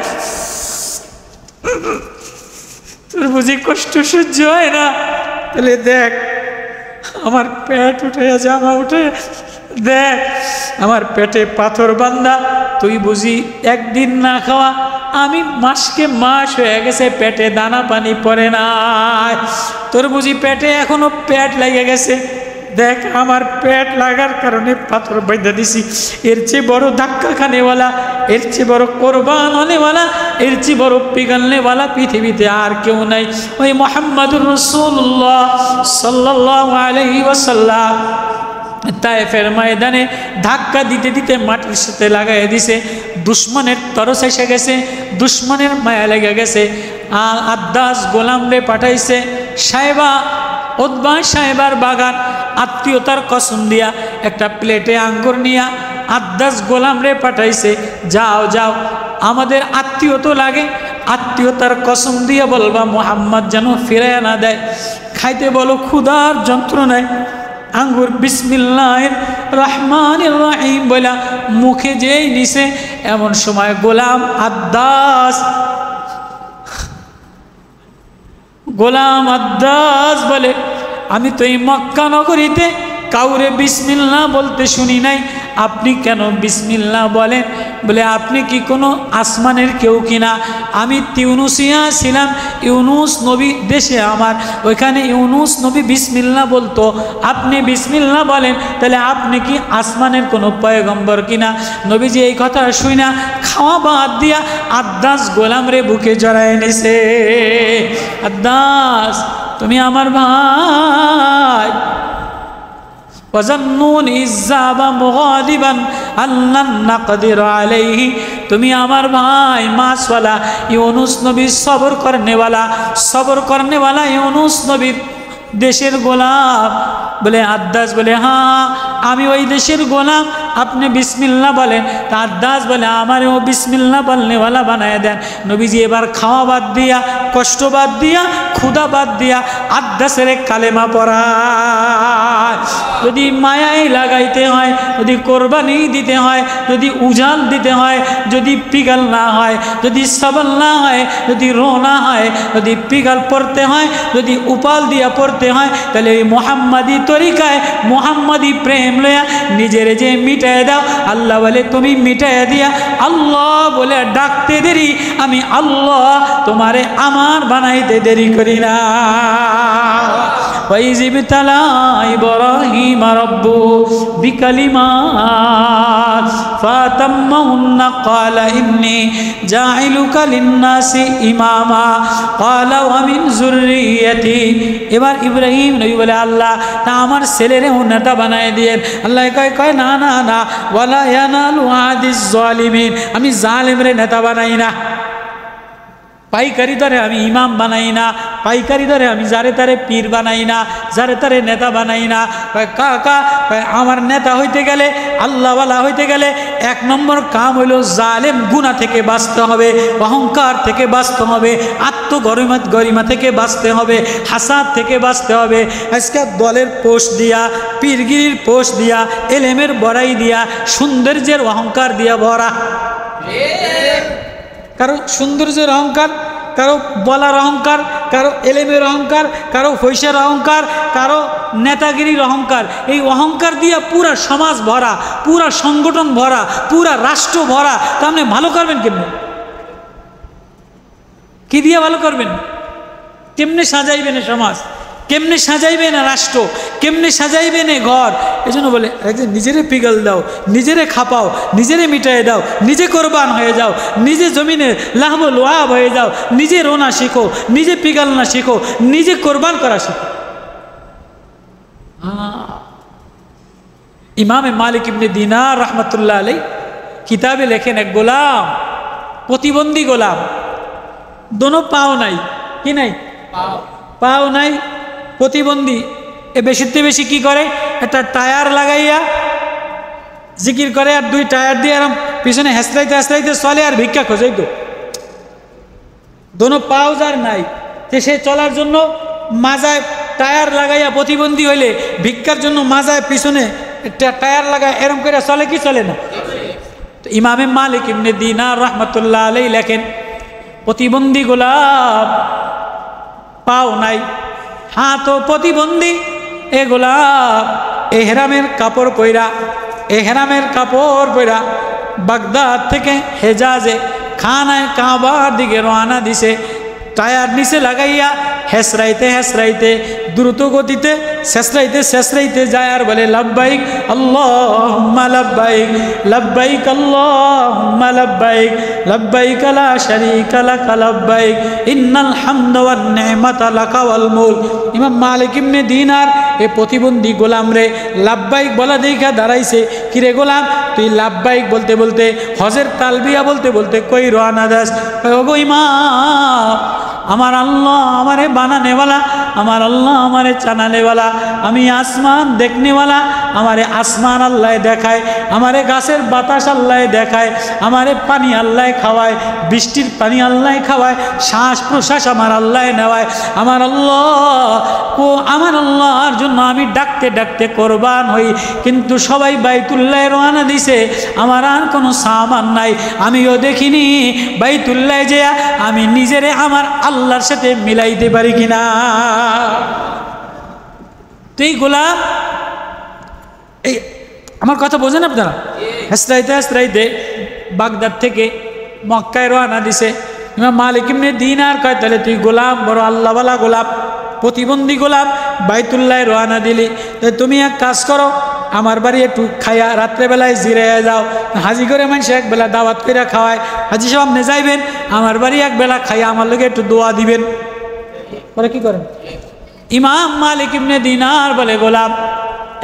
তোর বুঝি কষ্ট সহ্য হয় না? তাহলে দেখ আমার পেট উঠে, জামা উঠে, দেখ আমার পেটে পাথর বান্ধা। তুই বুঝি একদিন না খাওয়া, আমি মাসকে মাস হয়ে গেছে পেটে দানা পানি পড়ে নাই। তোর বুঝি পেটে এখনো পেট লেগে গেছে, দেখ আমার পেট লাগার কারণে পাথর বেঁধে দিছি। এর চেয়ে বড় ধাক্কা খানেওয়ালা, এর চেয়ে বড় কোরবান হনেওয়ালা, এর চেয়ে বড় পিঘলনেওয়ালা পৃথিবীতে আর কেউ নাই। ওই মুহাম্মাদুর রাসূলুল্লাহ সাল্লাল্লাহু আলাইহি ওয়াসাল্লাম তায়েফের ময়দানে ধাক্কা দিতে দিতে মাটির সাথে লাগাই দিছে। দুশ্মনের তরস এসে গেছে, দুশ্মনের মায়া লেগে গেছে। আদ্দাস গোলামরে পাঠাইছে সাহেবা, উতবা সাহেবার বাগান, আত্মীয়তার কসম দিয়া একটা প্লেটে আঙ্গুর নিয়া আদ্দাস গোলাম রে পাঠাইছে, যাও যাও আমাদের আত্মীয় তো লাগে, আত্মীয়তার কসম দিয়ে বলবা মুহাম্মদ যেন ফিরাইয়া না দেয়। খাইতে বলো ক্ষুধার যন্ত্রণায় আঙ্গুর বিসমিল্লাহির রহমানির রহিম বলা মুখে যেই নিছে, এমন সময় গোলাম আদ্দাস বলে, আমি তো এই মক্কা নগরীতে কাউরে বিসমিল্লাহ বলতে শুনি নাই, আপনি কেন বিসমিল্লাহ বলেন? বলে আপনি কি কোনো আসমানের কেউ কিনা? আমি তিউনুসিয়া ছিলাম, ইউনুস নবী দেশে আমার, ওইখানে ইউনুস নবী বিসমিল্লাহ বলতো, আপনি বিসমিল্লাহ বলেন, তাহলে আপনি কি আসমানের কোনো পয়গম্বর কিনা? নবীজি এই কথা শুই না খাওয়া বাদ দিয়া আদ্দাস গোলাম রে বুকে জড়ায় নিছে। আদ্দাস তুমি আমার ভাই। ওয়াজান্নুন ইজ্জাবা মুগাদিবান আল্লান নাকদির আলাইহি, তুমি আমার ভাই মাসওয়ালা ইউনুস নবী সবর করনেওয়ালা ইউনুস নবী দেশের গোলাম। বলে আদ্দাস বলে হ্যাঁ আমি ওই দেশের গোলাম, আপনি বিসমিল্লাহ বলেন। তা আদ্দাস বলে আমারও বিসমিল্লাহ বলনেওয়ালা বানায় দেন। নবীজি এবার খাওয়া বাদ দিয়া, কষ্ট বাদ দিয়া, ক্ষুধা বাদ দিয়া আদ্দাসের কালেমা পড়ায়। যদি মায়াই লাগাইতে হয়, যদি কোরবানি দিতে হয়, যদি উজাল দিতে হয়, যদি পিগাল না হয়, যদি সাবাল না হয়, যদি রো না হয়, যদি পিগাল পড়তে হয়, যদি উপাল দিয়া পড়তে হয়, তাহলে এই মোহাম্মদী তরিকায় মোহাম্মদী প্রেম লয়া নিজের যে মিটায় দাও। আল্লাহ বলে তুমি মিটায় দিয়া আল্লাহ বলে ডাকতে দেরি, আমি আল্লাহ তোমারে আমার বানাইতে দেরি করি না। وَإِذِ ابْتَلَى إِبْرَاهِيمَ رَبُّهُ بِكَلِمَاتٍ فَأَتَمَّهُنَّ قَالَ إِنِّي جَاعِلُكَ لِلنَّاسِ إِمَامًا قَالَ وَمِنْ ذُرِّيَّتِي। এবার ইব্রাহিম নবী বলে আল্লাহ তা আমার ছেলেরেও নেতা বানায় দিয়েন। আল্লাহ কয় না না না, ওয়ালা ইয়ানালু আদিজ জালিমিন, আমি জালেমরে নেতা বানাই না, পাইকারি দরে আমি ইমাম বানাই না, পাইকারি দরে আমি যারে তারে পীর বানাই না, যারে তারে নেতা বানাই না। কাকা আমার নেতা হইতে গেলে, আল্লাহওয়ালা হইতে গেলে এক নম্বর কাম হইল জালেম গুনাহ থেকে বাঁচতে হবে, অহংকার থেকে বাঁচতে হবে, গরিমা থেকে বাঁচতে হবে, হাসাদ থেকে বাঁচতে হবে। আজকে দলের পোস্ট দিয়া, পীরগিরির পোস্ট দিয়া, এলেমের বড়াই দিয়া, সৌন্দর্যের অহংকার দিয়া ভরা। কারো সৌন্দর্যের অহংকার, কারো বলার অহংকার, কারো এলেমের অহংকার, কারো পয়সার অহংকার, কারো নেতাগিরির অহংকার। এই অহংকার দিয়া পুরা সমাজ ভরা, পুরা সংগঠন ভরা, পুরা রাষ্ট্র ভরা। তা আপনি ভালো করবেন কেমনে? কি দিয়ে ভালো করবেন? কেমনে সাজাইবেন সমাজ, কেমনে সাজাইবে না রাষ্ট্র, কেমনে সাজাইবে না ঘর? এই জন্য বলে নিজেরে পিগল দাও, নিজেরে খাপাও, নিজেরে মিটাই দাও, নিজে কোরবান হয়ে যাও, নিজে জমিনে লাহবুল ওয়াব হয়ে যাও, নিজে রোনা শিখো, নিজে পিগল না শিখো, নিজে কোরবান করা শিখো। ইমামে মালিক ইবনে দিনার রহমতুল্লাহ আলাইহি কিতাবে লেখেন, এক গোলাম, প্রতিবন্ধী গোলাম, দোনো পাও নাই, কি নাই, পাও নাই, প্রতিবন্ধী। এ বেশিতে বেশি কি করে, একটা টায়ার লাগাইয়া জিকির করে, আর দুই টায়ার দিয়ে আরাম পিছনে হেসরাইতে হেসরাইতে চলে, আর ভিক্ষা খোঁজে। তো দোনো পাও যার নাই, সে চলার জন্য মাজায় টায়ার লাগাইয়া, প্রতিবন্ধী হইলে ভিক্ষার জন্য মাজায় পিছনে টায়ার লাগায়, এরম করে চলে কি চলে না? তো ইমামে মালিক ইবনে দিনার রহমতুল্লাহ আলাইহি লেখেন, প্রতিবন্ধী গোলাম, পাও নাই, হাতও প্রতিবন্ধী, এ গোলাম এহরামের কাপড় পইরা বাগদাদ থেকে হেজাজে খানায় কাবার দিকে রওনা দিছে। টায়ার নিচে লাগাইয়া হেসরাইতে হেসরাইতে দ্রুত গতিতে শেষরাইতে যায়, আর বলে লাব্বাইক আল্লাহুম্মা লাব্বাইক, লাব্বাইক আল্লাহুম্মা লাব্বাইক, লাব্বাইক লা শারীকা লাক লাব্বাইক, ইন্নাল হামদা ওয়ান নি'মাতা লাকা ওয়াল মুলক। ইমাম মালিক ইবনে দিনার এ প্রতিবন্ধী গোলাম রে লাব্বাইক বলা দেখা দাঁড়াইছে। কিরে গোলাম, তুই লাব্বাইক বলতে বলতে, হজের তালবিয়া বলতে বলতে কই রওনা দাস? ওগো ইমাম, আমার আল্লাহ আমারে বানানেওয়ালা, আমার আল্লাহ আমারে চানানেওয়ালা, আমি আসমান দেখনেওয়ালা, আমারে আসমান আল্লাহ দেখায়, আমারে গাছের বাতাস আল্লাহ দেখায়, আমারে পানি আল্লাহ খাওয়ায়, বৃষ্টির পানি আল্লাহ খাওয়ায়, শ্বাস প্রশ্বাস আমার আল্লাহ নেওয়ায়। আমার আল্লাহর জন্য আমি ডাকতে ডাকতে কোরবান হই, কিন্তু সবাই বাইতুল্লাহ রওনা দিছে, আমার আর কোনো সামান নাই, আমিও দেখিনি বাইতুল্লাহ যে আমি নিজেরে আমার আল্লাহর সাথে মিলাইতে পারি কিনা। তো এই গোলাম, এই আমার কথা বোঝেন আপনারা? হেসরাইতে হেসরাইতে বাগদাদ থেকে মক্কায় রওনা দিছে। ইমাম মালিক ইবনে দিনার কয়, তাহলে তুই গোলাম, বড় আল্লাহওয়ালা গোলাম, প্রতিবন্ধী গোলাম, বাইতুল্লাহ রওনা দিলি, তুমি এক কাজ করো, আমার বাড়ি একটু খাইয়া রাত্রেবেলায় জিরে যাও। হাজি করে মানুষ একবেলা দাওয়াত করে খাওয়ায়, হাজি সাহেব আপনি যাইবেন, আমার বাড়ি একবেলা খাইয়া আমার লোকে একটু দোয়া দিবেন। পরে কি করেন? ইমাম মালিক ইবনে দিনার বলে, গোলাম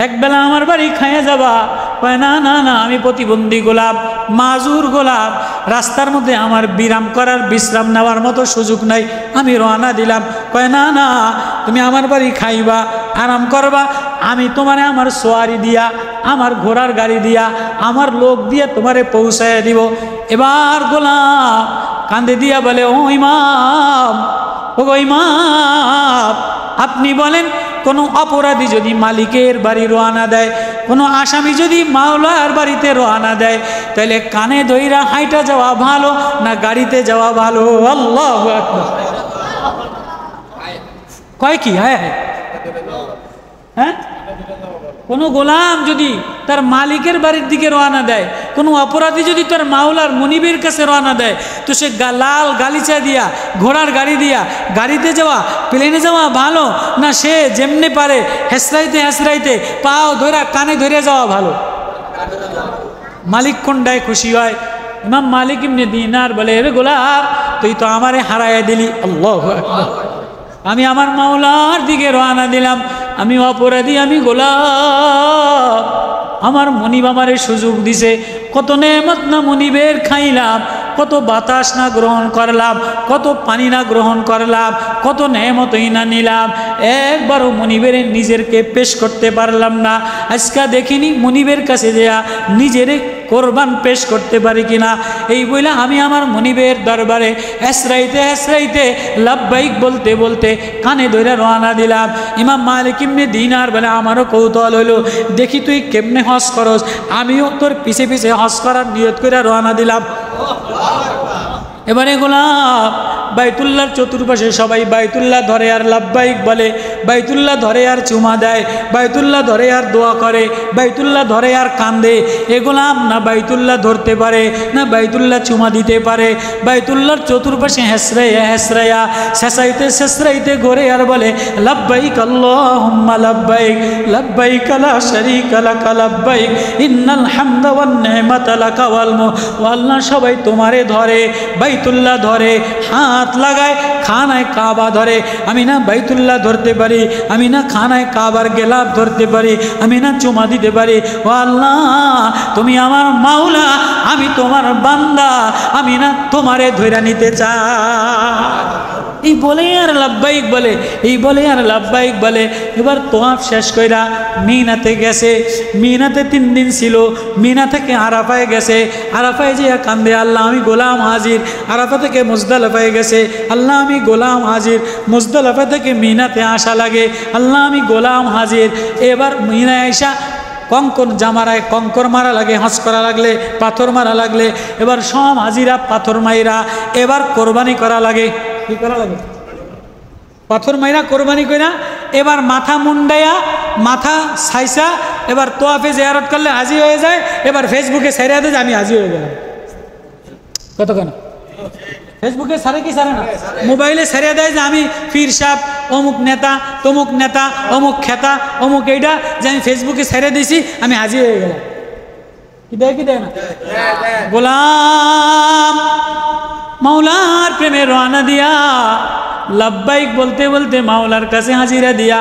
একবেলা আমার বাড়ি খাইয়া যাবা? কয় না না না, আমি প্রতিবন্ধী গোলাম, মাজুর গোলাম, রাস্তার মধ্যে আমার বিরাম করার, বিশ্রাম নেওয়ার মতো সুযোগ নাই, আমি রওনা দিলাম। কয় না না, তুমি আমার বাড়ি খাইবা, আরাম করবা, আমি তোমারে আমার সোয়ারি দিয়া, আমার ঘোড়ার গাড়ি দিয়া, আমার লোক দিয়ে তোমারে পৌঁছায় দিব। এবার গোলাম কান্দে দিয়া বলে, ও ইমাম, ও ইমাম, আপনি বলেন কোনো অপরাধী যদি মালিকের বাড়ি রওনা দেয়, কোনো আসামি যদি মাওলার বাড়িতে রওনা দেয়, তাহলে কানে ধইরা হাইটা যাওয়া ভালো না গাড়িতে যাওয়া ভালো? আল্লাহু আকবার। কয় কি? হ্যাঁ হ্যাঁ, কোনো গোলাম যদি তার মালিকের বাড়ির দিকে রওনা দেয়, কোনো অপরাধী যদি তার মাওলার মনিবের কাছে রওনা দেয়, তো সে লাল গালিচা দিয়া, ঘোড়ার গাড়ি দিয়া, গাড়িতে যাওয়া, প্লেনে যাওয়া ভালো না সে যেমনি পারে হেসরাইতে হেসরাইতে পাও ধরা কানে ধরে যাওয়া ভালো? মালিক কোনটায় খুশি হয়? ইমাম মালিক ইবনে দিনার বলে, রে গোলাম, তুই তো আমারে হারাইয়া দিলি। আল্লাহু আকবার। আমি আমার মাওলার দিকে রওনা দিলাম, আমি অপরাধী, আমি গোলাম, আমার মনিব আমারে সুযোগ দিছে, কত নেমত না মনিবের খাইলাম, কত বাতাস না গ্রহণ করলাম, কত পানি না গ্রহণ করলাম, কত নেমতই না নিলাম, একবারও মনিবের নিজেরকে পেশ করতে পারলাম না। আজকে দেখিনি মনিবের কাছে যেয়া নিজেরে কোরবান পেশ করতে পারি কিনা। এই বইলা আমি আমার মনিবের দরবারে হেসরাইতে হেসরাইতে লাব্বাইক বলতে বলতে কানে ধরে রওনা দিলাম। ইমাম মালিক ইবনে দিনার বলে, আমারও কৌতূহল হলো, দেখি তুই কেমনে হজ করস, আমিও তোর পিছে পিছে হজ করার নিয়ত করে রওনা দিলাম। এবারে গোলাম বাইতুল্লাহর চতুর্পাশে সবাই বাইতুল্লাহ ধরে আর লাব্বাইক বলে, বাইতুল্লাহ ধরে আর চুমা দেয়, বাইতুল্লাহ ধরে আর দোয়া করে, বাইতুল্লাহ ধরে আর কান্দে। এ গোলাম না বাইতুল্লাহ ধরতে পারে না বাইতুল্লাহ চুমা দিতে পারে, বাইতুল্লাহর চতুর্পাশে হেসরাইয়া হেসরাইয়া শেষাইতে শেষরাইতে ঘরে আর বলে, লাব্বাইক আল্লাহুম্মা লাব্বাইক, লাব্বাইক লা শারীকা লাক লাব্বাইক, ইন্নাল হামদা ওয়ান নি'মাতা লাকা ওয়াল মুলক। ও আল্লাহ, সবাই তোমারে ধরে, বাইতুল্লাহ ধরে, হাত লাগায়, খানায় কাবা ধরে, আমি না বাইতুল্লাহ ধরতে পারি, আমি না খানায় কাবার গেলাপ ধরতে পারি, আমি না চুমা দিতে পারি। ও আল্লাহ, তুমি আমার মাওলা, আমি তোমার বান্দা, আমি না তোমারে ধইরা নিতে চাই। এই বলে আর লাব্বাইক বলে, এই বলে আর লাব্বাইক বলে। এবার তোয়াফ শেষ কইরা মিনাতে গেছে, মিনাতে 3 দিন ছিল, মিনা থেকে আরাফায় গেছে, আরাফায় যে কান্দে, আল্লাহ আমি গোলাম হাজির। আরাফা থেকে মুজদালিফায় গেছে, আল্লাহ আমি গোলাম হাজির। মুজদালিফা থেকে মিনাতে আসা লাগে, আল্লাহ আমি গোলাম হাজির। এবার মিনায় আইসা কঙ্কর জামারায় কঙ্কর মারা লাগে, হজ করা লাগলে, পাথর মারা লাগলে, এবার সব হাজিরা পাথর মাইরা এবার কোরবানি করা লাগে। কি করা লাগে? পাথর মাইরা কোরবানি কইরা এবার মাথা মুন্ডাইয়া, মাথা ছাইসা, এবার তোয়াফে জিয়ারত করলে হাজি হয়ে যায়। এবার ফেসবুকে ছেড়ে দেয় যে আমি হাজি হয়ে গেলাম। কত কেন ফেসবুকে ছাড়ে কি ছাড়ে না? মোবাইলে ছেড়ে দেয় যে আমি পীর সাহেব, অমুক নেতা, তমুক নেতা, অমুক খেতা, অমুক এইটা, যে আমি ফেসবুকে ছেড়ে দিয়েছি, আমি হাজি হয়ে গেলাম। কি দেয় কি দেয় না? গোলাম মাওলার প্রেমে রওনা দিয়া লাব্বাইক বলতে বলতে মাওলার কাছে হাজিরা দিয়া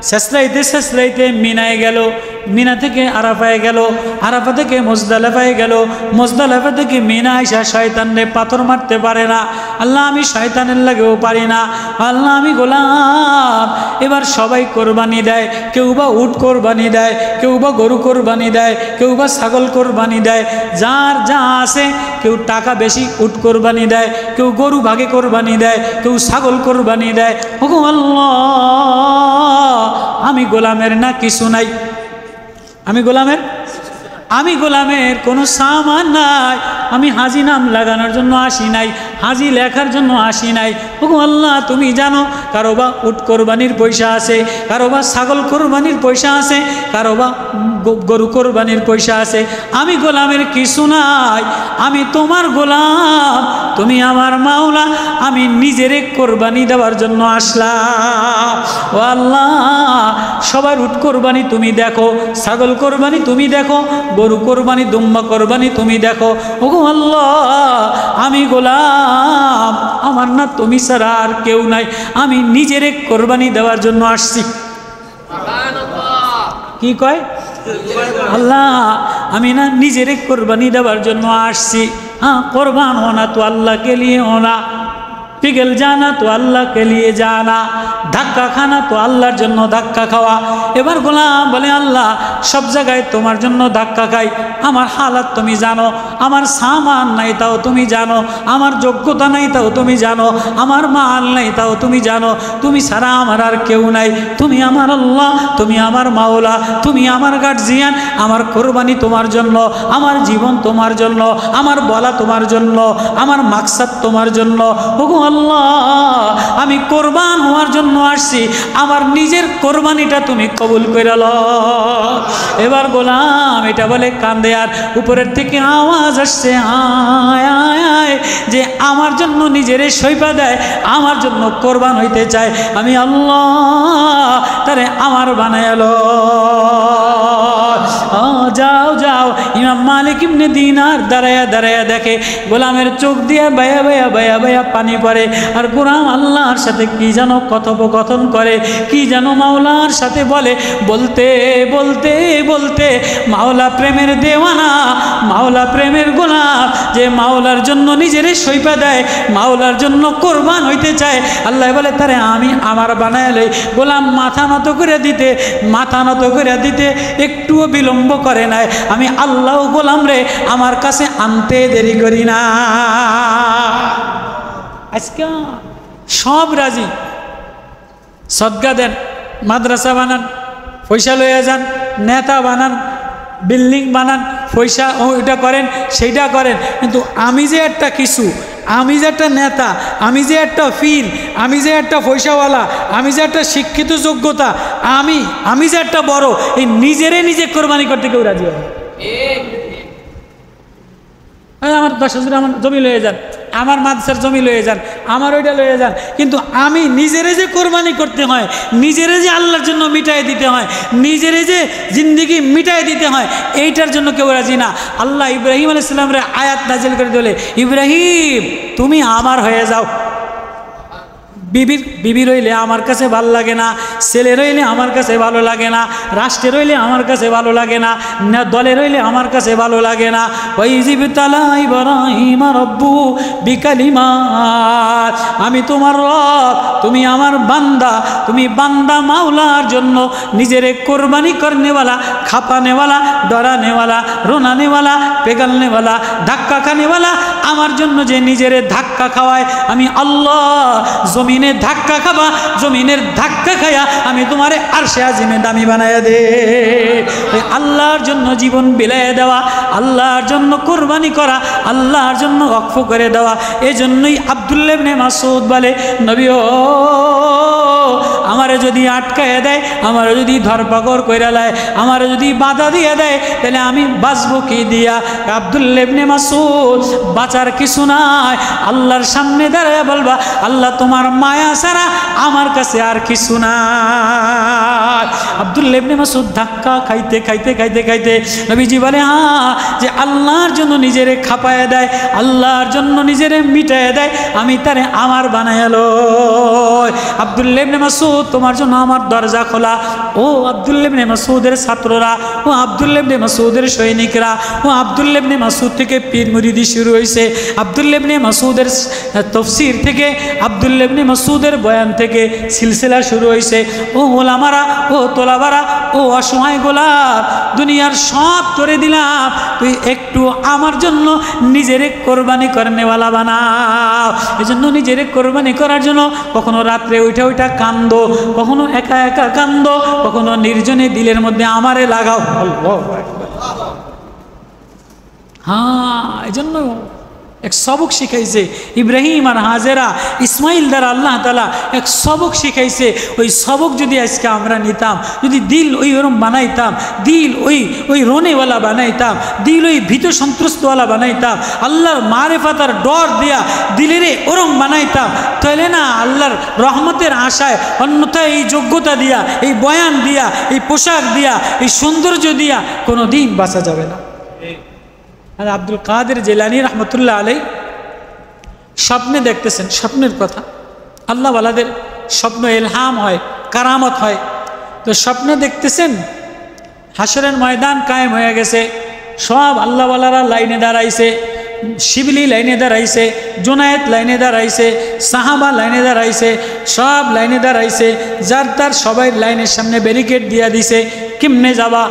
শেষরাইতে শেষরাইতে মিনায় গেল, মিনা থেকে আরাফায় গেল, আরাফা থেকে মুজদালিফায় গেল, মুজদালিফা থেকে মিনা আইসা শয়তানরে পাথর মারতে পারে না। আল্লাহ আমি শয়তানের লাগেও পারি না, আল্লাহ আমি গোলাম। এবার সবাই কোরবানি দেয়, কেউ বা উট কোরবানি দেয়, কেউ বা গরু কোরবানি দেয়, কেউ বা ছাগল কোরবানি দেয়, যার যা আছে। কেউ টাকা বেশি উট কোরবানি দেয়, কেউ গরু ভাগে কোরবানি দেয়, কেউ ছাগল কোরবানি দেয়। ওগো আল্লাহ, আমি গোলামের না কিছু নাই, আমি গোলামের কোনো সামান নাই, আমি হাজি নাম লাগানোর জন্য আসি নাই, হাজি লেখার জন্য আসি নাই। ওগো আল্লাহ তুমি জানো, কারো বা উট কোরবানির পয়সা আছে, কারো বা ছাগল কোরবানির পয়সা আছে, কারো বা গরু কোরবানির পয়সা আছে। আমি গোলামের কিছু নাই, আমি তোমার গোলাম, তুমি আমার মাওলা, আমি নিজেরে কোরবানি দেওয়ার জন্য আসলাম। ও আল্লাহ, সবার উট কোরবানি তুমি দেখো, ছাগল কোরবানি তুমি দেখো, গরু কোরবানি দুম্বা কোরবানি তুমি দেখো। ওগো আল্লাহ, আমি গোলাম, আমার না তুমি ছাড়া আর কেউ নাই, আমি নিজেরে কোরবানি দেওয়ার জন্য আসছি। কি কয় আল্লাহ, আমি না নিজেরে কোরবানি দেওয়ার জন্য আসছি। हाँ कुर्बान होना तो अल्लाह के लिए होना, पिघल जाना तो अल्लाह के लिए जाना, धक्का खाना तो আল্লাহর জন্য ধাক্কা খাওয়া। এবার গোলাম বলে আল্লাহ সব জায়গায় তোমার জন্য ধাক্কা খাই, আমার হালাত তুমি জানো, আমার সামান নাই তাও তুমি জানো, আমার যোগ্যতা নাই তাও তুমি জানো, আমার মাল নাই তাও তুমি জানো, তুমি ছাড়া আমার আর কেউ নাই, তুমি আমার আল্লাহ, তুমি আমার মাওলা, তুমি আমার গার্জিয়ান। আমার কোরবানি তোমার জন্য, আমার জীবন তোমার জন্য, আমার বলা তোমার জন্য, আমার মাকসাদ তোমার জন্য। ওগো আল্লাহ, আমি কোরবান হওয়ার জন্য আসছি, আমার নিজের কোরবানিটা তুমি কবুল করে লও। এবার গোলাম এটা বলে কান্দে, আর উপরের থেকে আওয়াজ আসছে আয় আয় আয়, যে আমার জন্য নিজেরে সইপা দেয়, আমার জন্য কোরবান হইতে চায়, আমি আল্লাহ তারে আমার বানায়ালো। যাও যাও, ইমাম মালিক ইবনে দিনার দাঁড়ায়া দাঁড়ায়া দেখে গোলামের চোখ দিয়ে বায়া বায়া বায়া বায়া পানি পড়ে, আর গোলাম আল্লাহর সাথে কি যেন কথোপকথন করে, কি যেন মাওলার সাথে বলে, বলতে বলতে বলতে মাওলা প্রেমের দেওয়ানা, মাওলা প্রেমের গোলাম, যে মাওলার জন্য নিজেরে সইপা দেয়, মাওলার জন্য কোরবান হইতে চায়। আল্লাহ বলে তারে আমি আমার বানায় লই। গোলাম মাথা নত করে দিতে, মাথা নত করে দিতে একটুও বিলম্ব করে নাই। আমি আল্লাহ গোলাম রে আমার কাছে আনতে দেরি করি না। আজকে সব রাজি, সদকা দেন, মাদ্রাসা বানান, পয়সা লইয়া যান, নেতা বানান, বিল্ডিং বানান, পয়সা ওইটা করেন সেইটা করেন, কিন্তু আমি যে একটা কিছু, আমি যে একটা নেতা, আমি যে একটা পীর, আমি যে একটা পয়সাওয়ালা, আমি যে একটা শিক্ষিত যোগ্যতা, আমি যে একটা বড়, এই নিজেরে নিজে কোরবানি করতে কেউ রাজি হবে। আমার 10,000 আমার জমি লয়ে যান, আমার মাদ্রাসার জমি লয়ে যান, আমার ওইটা লয়ে যান, কিন্তু আমি নিজেরে যে কোরবানি করতে হয়, নিজেরে যে আল্লাহর জন্য মিটাই দিতে হয়, নিজেরে যে জিন্দিগি মিটাই দিতে হয়, এইটার জন্য কেউ রাজি না। আল্লাহ ইব্রাহিম আলাইহিস সালামের আয়াত নাজিল করে দিলে, ইব্রাহিম তুমি আমার হয়ে যাও। বিবি রইলে আমার কাছে ভালো লাগে না, ছেলে রইলে আমার কাছে ভালো লাগে না, রাষ্ট্রে রইলে আমার কাছে ভালো লাগে না, দলে রইলে আমার কাছে ভালো লাগে না। ওয়াইজিবতালা ইব্রাহিম রব্বু বিকালিমাত, আমি তোমার রব, তুমি আমার বান্দা, তুমি বান্দা মাওলার জন্য নিজেরে কোরবানি করনেওয়ালা, খাপানেওয়ালা, ডরানেওয়ালা, রোনানেওয়ালা, পেগালনেওয়ালা, ধাক্কা খানেওয়ালা, আমার জন্য যে নিজেরে ধাক্কা খাওয়ায়, আমি আল্লাহ জমিনে ধাক্কা খাবা, জমিনের ধাক্কা খায়া আমি তোমারে আরশে আজিমে দামি বানায়া দে। আল্লাহর জন্য জীবন বিলাইয়া দেওয়া, আল্লাহর জন্য কোরবানি করা, আল্লাহর জন্য ওয়াকফ করে দেওয়া। এই জন্যই আব্দুল্লাহ ইবনে মাসউদ বলে, নবী ও আমারে যদি আটকায় দেয়, আমারে যদি ধরপাকড় কইরা লায়, আমারে যদি বাধা দিয়ে দেয়, তাহলে আমি বাঁচবো কি দিয়া? আব্দুল্লাহ ইবনে মাসউদ বাঁচার কিছু নাই, আল্লাহর সামনে দাঁড়ায় বলবা, আল্লাহ তোমার মায়া ছাড়া আমার কাছে আর কিছু নাই। আব্দুল্লাহ ইবনে মাসউদ ধাক্কা খাইতে খাইতে খাইতে খাইতে নবীজি বলে, যে আল্লাহর জন্য নিজেরে খাপায় দেয়, আল্লাহর জন্য নিজেরে মিটায় দেয়, আমি তারে আমার বানায়ালো। আব্দুল্লাহ ইবনে মাসউদ তোমার জন্য আমার দরজা খোলা। ও আব্দুল্লাহ ইবনে মাসউদের ছাত্ররা, ও আব্দুল্লাহ ইবনে মাসউদের সৈনিকরা, ও আব্দুল্লাহ ইবনে মাসউদ থেকে পীর মুরিদি শুরু হয়েছে, আব্দুল্লাহ ইবনে মাসউদের তাফসীর থেকে, আব্দুল্লাহ ইবনে মাসউদের বয়ান থেকে সিলসিলা শুরু হয়েছে। ও ওলামারা, ও তোলাবারা, ও অসহায় গোলাপ, দুনিয়ার সব করে দিলাম, তুই একটু আমার জন্য নিজেরে কোরবানি করনেওয়ালা বানাও। এই জন্য নিজেরে কোরবানি করার জন্য কখনো রাত্রে উঠা উঠা কান্দো, কখনো একা একা কান্দো, কখনো নির্জনে দিলের মধ্যে আমারে লাগাও। হ্যাঁ, এই জন্য এক সবক শিখাইছে ইব্রাহিম আর হাজেরা ইসমাইল দ্বারা আল্লাহ তাআলা এক সবক শিখাইছে। ওই সবক যদি আজকে আমরা নিতাম, যদি দিল ওই ওরম বানাইতাম, দিল ওই রোনেওয়ালা বানাইতাম, দিল ওই ভীত সন্ত্রস্তওয়ালা বানাইতাম, আল্লাহর মারেফাতার ডর দিয়া দিলেরে ওরম বানাইতাম, তাহলে না আল্লাহর রহমতের আশায়, অন্যথায় এই যোগ্যতা দিয়া, এই বয়ান দিয়া, এই পোশাক দিয়া, এই সৌন্দর্য দিয়া কোনো দিন বাঁচা যাবে না। আর আব্দুল কাদের জিলানী রহমতুল্লাহ আলাই স্বপ্নে দেখতেছেন, স্বপ্নের কথা, আল্লাহওয়ালাদের স্বপ্ন ইলহাম হয়, কারামত হয়। তো স্বপ্নে দেখতেছেন হাসরের ময়দান কায়েম হয়ে গেছে, সব আল্লাহওয়ালারা লাইনে দাঁড়াইছে, শিবলি লাইনে দাঁড়াইছে, জুনায়েদ লাইনে দাঁড়াইছে, সাহাবা লাইনে দাঁড়াইছে, সব লাইনে দাঁড়াইছে, যার তার সবাই লাইনের সামনে ব্যারিকেড দিয়া দিছে। কেমনে যাবা?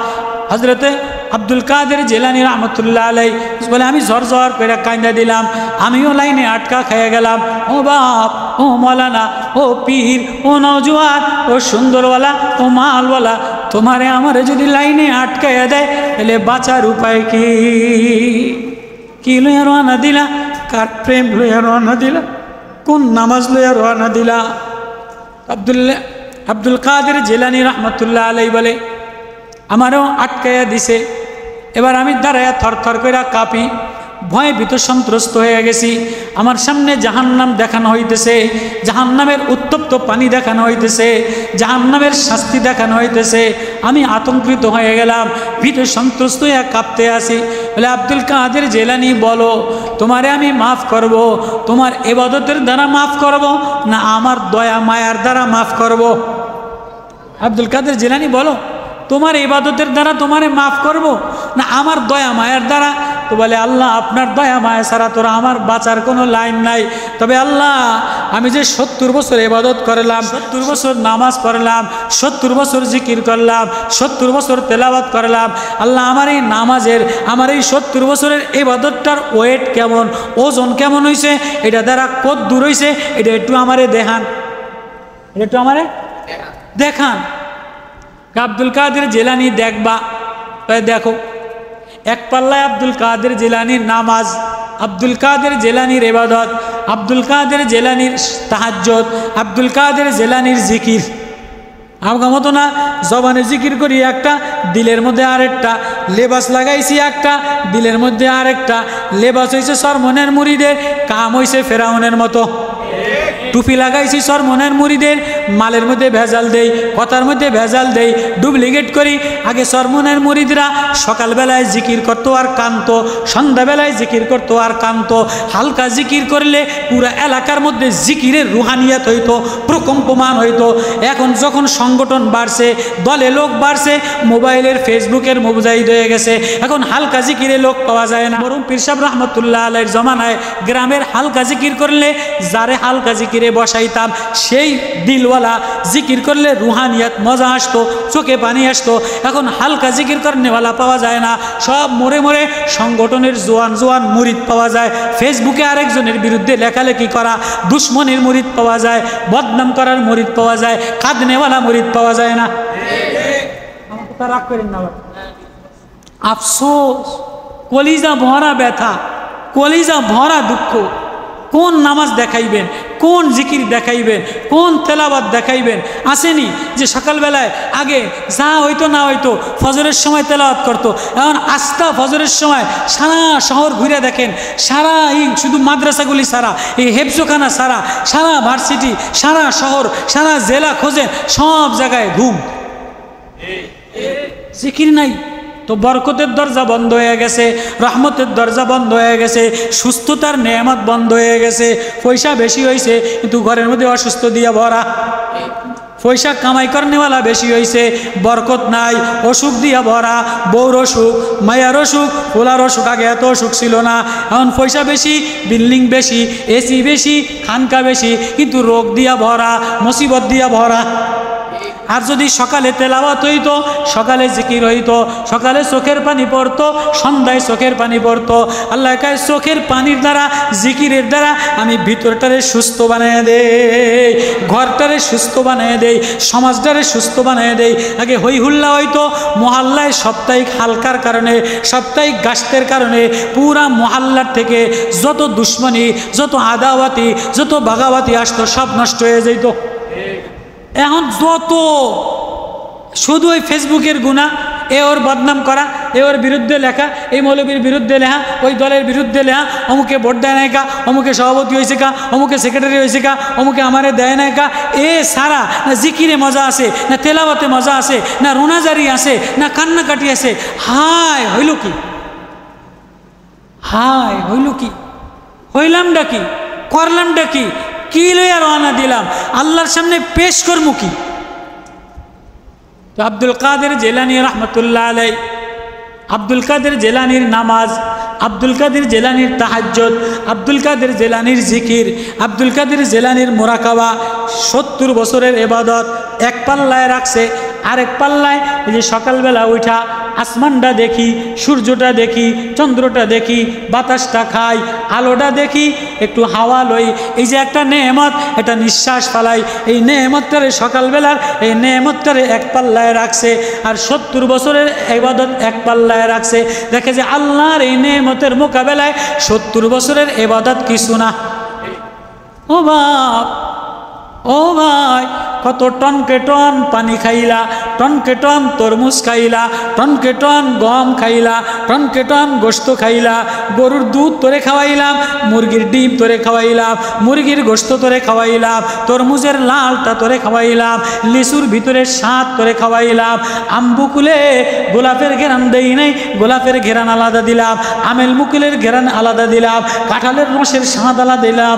হজরতে আব্দুল কাদের জিলানী রহমতুল্লাহ আলাই বলে, আমি ঝরঝর করে কান্দা দিলাম, আমিও লাইনে আটকা খেয়ে গেলাম। ও বাপ, ও মৌলানা, ও পীর, ও নওজোয়ান, ও সুন্দরওয়ালা, ও মালওয়ালা, তোমারে আমারে যদি লাইনে আটকাইয়া দেয় তাহলে বাঁচার উপায় কি লইয়া রওনা দিলা? কার প্রেম লইয়া রওনা দিলা? কোন নামাজ লইয়া রওনা দিলা? আব্দুল কাদের জিলানী রহমতুল্লাহ আলাই বলে, আমারও আটকাইয়া দিছে। এবার আমি দাঁড়াইয়া থরথর করে কাঁপি, ভয়ে ভীত সন্ত্রস্ত হয়ে গেছি। আমার সামনে জাহান্নাম দেখানো হইতেছে, জাহান্নামের উত্তপ্ত পানি দেখানো হইতেছে, জাহান্নামের শাস্তি দেখানো হইতেছে। আমি আতঙ্কিত হয়ে গেলাম, ভীত সন্ত্রস্ত হয়ে কাঁপতে আসি। বলে, আব্দুল কাদের জিলানী বলো, তোমারে আমি মাফ করব, তোমার ইবাদতের দ্বারা মাফ করব না আমার দয়া মায়ার দ্বারা মাফ করব? আব্দুল কাদের জিলানী বলো, তোমার ইবাদতের দ্বারা তোমারে মাফ করব না আমার দয়া মায়ার দ্বারা? তো বলে, আল্লাহ আপনার দয়া মায়া ছাড়া তোরা আমার বাঁচার কোনো লাইন নাই। তবে আল্লাহ, আমি যে 70 বছর ইবাদত করলাম, 70 বছর নামাজ পড়লাম, 70 বছর জিকির করলাম, 70 বছর তেলাওয়াত করলাম, আল্লাহ আমার এই নামাজের, আমার এই 70 বছরের ইবাদতটার ওয়েট কেমন, ওজন কেমন হয়েছে, এটা দ্বারা কত দূর হয়েছে, এটা একটু আমারে দেখান, এটা একটু আমারে দেখান। আব্দুল কাদের জিলানী দেখবা? দেখো, এক পাল্লায় আব্দুল কাদের জিলানীর নামাজ, আব্দুল কাদের জিলানীর ইবাদত, আব্দুল কাদের জিলানীর তাহাজ্জুদ, আব্দুল কাদের জিলানীর জিকির। আমার মতো না, জবানে জিকির করি একটা, দিলের মধ্যে আরেকটা, লেবাস লাগাইছি একটা, দিলের মধ্যে আরেকটা। লেবাস হয়েছে সরমনের মুরিদের, কাম হয়েছে ফেরাউনের মতো। টুপি লাগাইছি সরমনের মুরিদের, মালের মধ্যে ভেজাল দেই, কথার মধ্যে ভেজাল দেই, ডুপ্লিকেট করি। আগে সরমনের মুরিদরা সকালবেলায় জিকির করতো আর কানতো, সন্ধ্যাবেলায় জিকির করতো আর কানতো। হালকা জিকির করলে পুরা এলাকার মধ্যে জিকিরের রুহানিয়াত হইতো, প্রকম্পমান হইতো। এখন যখন সংগঠন বাড়ছে, দলে লোক বাড়ছে, মোবাইলের ফেসবুকের মুজাহিদ হয়ে গেছে, এখন হালকা জিকিরে লোক পাওয়া যায় না। বরং পীর সাহেব রহমতুল্লাহ আলাইহির জমানায় গ্রামের হালকা জিকির করলে, যারে হালকা জিকিরে বসাইতাম সেই দিলওয়ালা জিকির করলে রুহানিয়াত মজা আসতো, চোখে পানি আসতো। এখন হালকা জিকির করনেওয়ালা পাওয়া যায় না, সব মরে মরে সংগঠনের জোয়ান জোয়ান মুরিদ পাওয়া যায়। ফেসবুকে আরেকজনের বিরুদ্ধে লেখালেখি করা, দুশ্মনের মুরিদ পাওয়া যায়, বদনাম করার মুরিদ পাওয়া যায়, কাঁদনেওয়ালা মুরিদ পাওয়া যায় না। আমার কথা রাগ করেন না, আফসোস, কলিজা ভরা ব্যথা, কলিজা ভরা দুঃখ। কোন নামাজ দেখাইবেন, কোন জিকির দেখাইবেন, কোন তেলাওয়াত দেখাইবেন? আসেনি যে সকালবেলায় আগে যা হইতো না হইতো ফজরের সময় তেলাওয়াত করতো, এখন আস্থা ফজরের সময় সারা শহর ঘুরে দেখেন, সারা এই শুধু মাদ্রাসাগুলি সারা, এই হেফজোখানা সারা, সারা ভার্সিটি, সারা শহর, সারা জেলা খোঁজেন, সব জায়গায় ঘুম, জিকির নাই। তো বরকতের দরজা বন্ধ হয়ে গেছে, রহমতের দরজা বন্ধ হয়ে গেছে, সুস্থতার নেয়ামত বন্ধ হয়ে গেছে। পয়সা বেশি হয়েছে কিন্তু ঘরের মধ্যে অসুস্থ দিয়া ভরা, পয়সা কামাই করনেওয়ালা বেশি হয়েছে, বরকত নাই, অসুখ দিয়া ভরা, বউর অসুখ, মায়ার অসুখ, পোলার অসুখ। আগে এত অসুখ ছিল না, এখন পয়সা বেশি, বিল্ডিং বেশি, এসি বেশি, খানকা বেশি, কিন্তু রোগ দিয়া ভরা, মুসিবত দিয়া ভরা। আর যদি সকালে তেলাওয়াত হইতো, সকালে জিকির হইতো, সকালে চোখের পানি পড়তো, সন্ধ্যায় চোখের পানি পড়তো। আল্লাহ কয় চোখের পানির দ্বারা, জিকিরের দ্বারা আমি ভিতরটারে সুস্থ বানিয়ে দেই, ঘরটারে সুস্থ বানিয়ে দেই, সমাজটারে সুস্থ বানিয়ে দেই। আগে হই হুল্লা হইতো মহল্লায়, সাপ্তাহিক হালকার কারণে, সাপ্তাহিক গাছতের কারণে পুরা মহল্লার থেকে যত দুশ্মনী, যত আদাওয়াতি, যত বাগাওয়াতি আসতো সব নষ্ট হয়ে যেত। এখন যত শুধু ওই ফেসবুকের গুণা, এ ওর বদনাম করা, এ ওর বিরুদ্ধে লেখা, এই মৌলবীর বিরুদ্ধে লেখা, ওই দলের বিরুদ্ধে লেখা, অমুকে ভোট দেয় নাই কা, অমুকে সভাপতি হয়েছে কা, অমুকে সেক্রেটারি হয়েছে কা, অমুকে আমারে দেয় নাই কা। এ সারা না জিকিরে মজা আছে, না তেলাওয়াতে মজা আছে, না রোনাজারি আছে, না কান্নাকাটি আছে। হায় হইল কি, হায় হইল কি, হইলামটা কি, করলামটা কি, কি লইয়া রওনা দিলাম, আল্লাহর সামনে পেশ করবো কি? তো আব্দুল কাদের জেলানী রহমতুল্লাহ আলাই, আব্দুল কাদের জেলানির নামাজ, আব্দুল কাদের জেলানির তাহাজ্জুদ, আব্দুল কাদের জেলানির জিকির, আব্দুল কাদের জেলানির মোরাকাবা, 70 বছরের ইবাদত এক পাল্লায় রাখছে। আরেক পাল্লায় এই যে সকালবেলা উঠা আসমানটা দেখি, সূর্যটা দেখি, চন্দ্রটা দেখি, বাতাসটা খাই, আলোটা দেখি, একটু হাওয়া লই, এই যে একটা নেয়ামত, একটা নিঃশ্বাস ফালাই, এই নেয়ামতটারে সকালবেলার এই নেয়ামতটারে এক পাল্লায় রাখছে। আর 70 বছরের ইবাদত এক পাল্লায় রাখছে। দেখে যে আল্লাহর এই নেয়ামতের মোকাবেলায় 70 বছরের ইবাদত কিছু না। ও বাপ, ও ভাই, কত টনকে টন পানি খাইলা, টনকে টন তরমুজ খাইলা, টনকে টন গম খাইলা, টনকে টন গোস্ত খাইলা, গরুর দুধ তোরে খাওয়াইলাম, মুরগির ডিম তোরে খাওয়াইলাম, মুরগির গোস্ত তোরে খাওয়াইলাম, তরমুজের লালটা তোরে খাওয়াইলাম, লিচুর ভিতরে স্বাদ তোরে খাওয়াইলাম, আম্বুকুলে গোলাপের ঘেরান দেই নাই, গোলাপের ঘেরান আলাদা দিলাম, আমেল মুকুলের ঘেরান আলাদা দিলাম, কাঁঠালের রসের স্বাদ আলাদা দিলাম,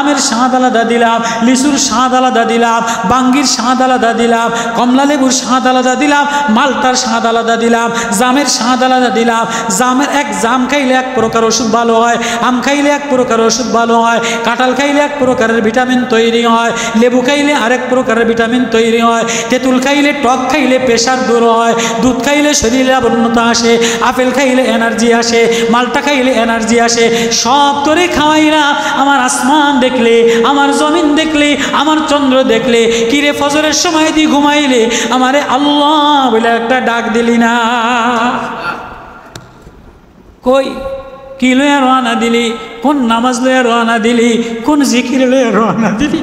আমের স্বাদ আলাদা দিলাম, লিচুর স্বাদ আলাদা দিলাম, বাঙ্গির স্বাদ আলাদা দিলাম, কমলা লেবুর স্বাদ আলাদা দিলাম, মালটার স্বাদ আলাদা দিলাম, জামের স্বাদ আলাদা দিলাম। জামের এক জাম খাইলে এক প্রকার ওষুধ ভালো হয়, আম খাইলে এক প্রকার ওষুধ ভালো হয়, কাঁঠাল খাইলে এক প্রকারের ভিটামিন তৈরি হয়, লেবু খাইলে আরেক প্রকারের ভিটামিন তৈরি হয়, তেঁতুল খাইলে, টক খাইলে প্রেশার দূর হয়, দুধ খাইলে শরীরে আবর্ণতা আসে, আপেল খাইলে এনার্জি আসে, মালটা খাইলে এনার্জি আসে। সব তোরে খাওয়াই না। আমার আসমান দেখলে, আমার জমিন দেখলে, আমার চন্দ্র দেখলে, কিরে ফজরের সময় দিয়ে ঘুমাইলে আমারে আল্লাহ বলে একটা ডাক দিলি না? কই কি লইয়া রওনা দিলি? কোন নামাজ লইয়া রওনা দিলি? কোন জিকির লইয়া রওনা দিলি?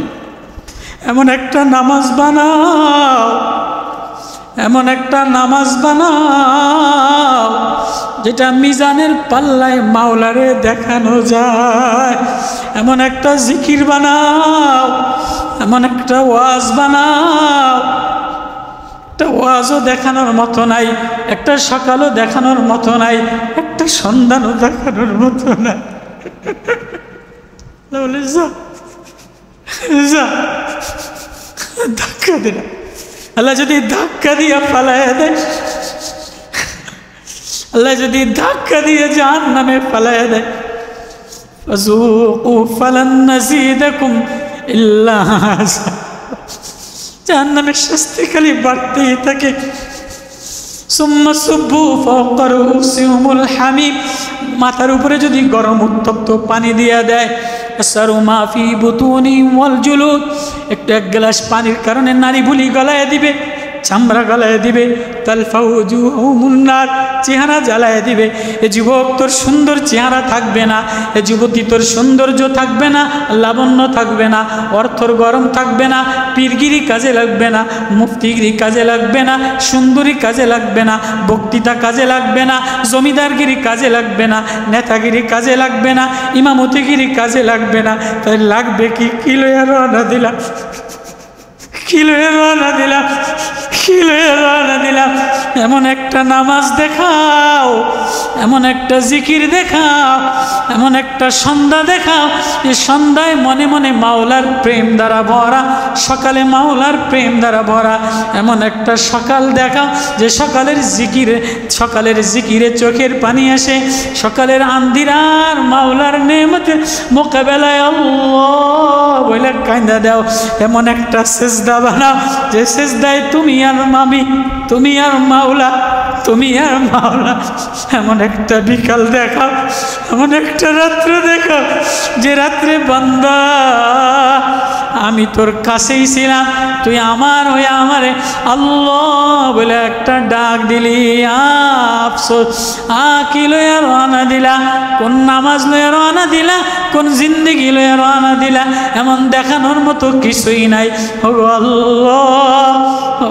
এমন একটা নামাজ বানাও, এমন একটা নামাজ বানাও যেটা মিজানের পাল্লায় মাওলারে দেখানো যায়। এমন একটা জিকির বানাও, এমন একটা ওয়াজ বানাও, একটা ওয়াজও দেখানোর মতো নাই, একটা সকালও দেখানোর মতো নাই, একটা সন্ধানও দেখানোর মতো নাই। বলে যা যা, ধাক্কা দে না। আল্লাহ যদি ধাক্কা দিয়া পালায় দেয়, আল্লাহ যদি ধাক্কা দিয়ে জাহান্নামে পালায় দেয়, ফাযুকু ফালান নাযীদাকুম ইল্লা আযাব, জাহান্নামের শাস্তি খালি বাড়তেই থাকে। সুম্মা সুব্বু ফাওকা রুউসিহিমুল হামিম, মাথার উপরে যদি গরম উত্তপ্ত পানি দিয়া দেয়, আসারু মা ফি বুতুনিহিম ওয়াল জুলুদ, একটু এক গ্লাস পানির কারণে নারী ভুলি গলায় দিবে, চামড়া গলায় দিবে, তালফাউজুহুমুন নার, চেহারা জ্বালায় দিবে। এ যুবক তোর সুন্দর চেহারা থাকবে না, এ যুবতী তোর সৌন্দর্য থাকবে না, লাবণ্য থাকবে না, অর্থর গরম থাকবে না, পীরগিরি কাজে লাগবে না, মুফতিগিরি কাজে লাগবে না, সুন্দরী কাজে লাগবে না, বক্তৃতা কাজে লাগবে না, জমিদারগিরি কাজে লাগবে না, নেতাগিরি কাজে লাগবে না, ইমামতিগিরি কাজে লাগবে না। তাই লাগবে কি? কি লইয়া রওনা দিলাম, কি লইয়া রওনা দিলাম, কি লইয়া রওনা দিলাম? এমন একটা নামাজ দেখাও, এমন একটা জিকির দেখাও, এমন একটা সন্ধ্যা দেখাও যে সন্ধ্যায় মনে মনে মাওলার প্রেম দ্বারা ভরা, সকালে মাওলার প্রেম দ্বারা ভরা। এমন একটা সকাল দেখাও যে সকালের জিকিরে চোখের পানি আসে, সকালের আন্ধিরার মাওলার নেমতের মোকাবেলায় আল্লাহ বলে কান্দা দাও। এমন একটা সেজদা বানাও যে সেজদায় তুমি আর মামি, তুমি আর মাওলা, তুমি আর মাওলা। এমন একটা বিকাল দেখাও, এমন একটা রাত্র দেখাও যে রাত্রে বান্দা আমি তোর কাছেই ছিলাম, তুই আমার হয়ে আমারে আল্লাহ বলে একটা ডাক দিলি। আফসোস কি লইয়া রওনা দিলা, কোন নামাজ লইয়া রওনা দিলা, কোন জিন্দেগি লইয়া রওনা দিলা, এমন দেখানোর মতো কিছুই নাই। ওগো আল্লাহ,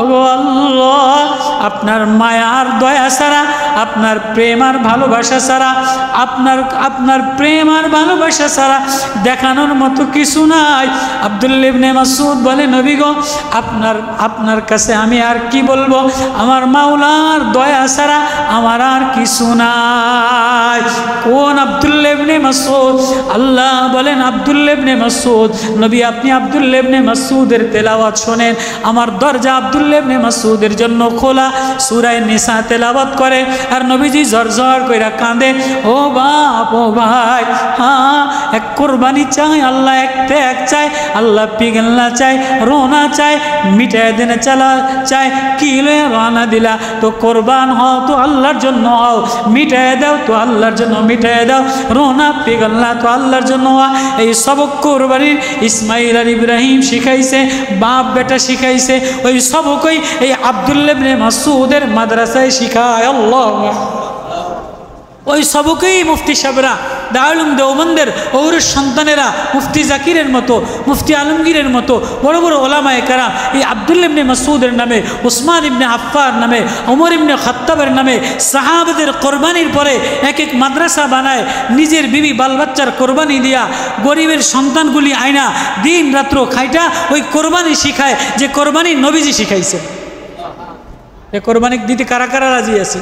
ওগো আল্লাহ, আপনার মায়ার দয়া ছাড়া, আপনার প্রেম আর ভালোবাসা ছাড়া, আপনার প্রেম আর ভালোবাসা ছাড়া দেখানোর মতো কিছু নাই। আব্দুল্লাহ ইবনে মাসউদ বলে, নবী গো, আপনার কাছে আমি আর কি বলবো, আমার মাওলার দয়া ছাড়া আমার আর কিছু নাই। কোন আব্দুল্লাহ ইবনে মাসউদ? আল্লাহ বলেন, আব্দুল্লাহ ইবনে মাসউদ, নবী আপনি আব্দুল্লাহ ইবনে মাসউদের তেলাওয়াত শোনেন। আমার দরজা আব্দুল্লাহ ইবনে মাসউদের জন্য খোলা। সূরা নিসা তেলাওয়াত করে আর নবীজি ঝরঝর কইরা কাঁদে। ও বাপ, ও ভাই, হ্যাঁ, এক কোরবানি চাই, আল্লাহ এক ত্যাগ চাই, আল্লাহ পিগলনা চাই, রোনা চাই, মিটাই দেনে চালা চাই। কি লয়ে রওনা দিলা? তো কোরবান হও তো আল্লাহর জন্য হও, মিটাই দাও তো আল্লাহর জন্য মিটাই দাও, রোনা পিগলনা তো আল্লাহর জন্য। এই সবক কোরবানির ইসমাইল আর ইব্রাহিম শিখাইছে, বাপ বেটা শিখাইছে। ওই সবকই এই আব্দুল্লাহ ইবনে মাসউদের মাদ্রাসায় শিখায়। আল্লাহ, ওই সবকেই মুফতি সাহেবরা, দারুল দেওবন্দের ওর সন্তানেরা মুফতি জাকিরের মতো, মুফতি আলমগীরের মতো বড় বড় ওলামায়ে কেরাম এই আব্দুল্লাহ ইবনে মাসউদের নামে, উসমান ইবনে আফফার নামে, ওমর ইবনে খাত্তাবের নামে সাহাবাদের কোরবানির পরে এক এক মাদ্রাসা বানায়, নিজের বিবি বাল বাচ্চার কোরবানি দিয়া, গরিবের সন্তানগুলি আয়না দিন রাত্র খাইটা ওই কোরবানি শিখায় যে কোরবানি নবীজি শিখাইছে। এ কোরবানি দিতে কারা কারা রাজি আছে?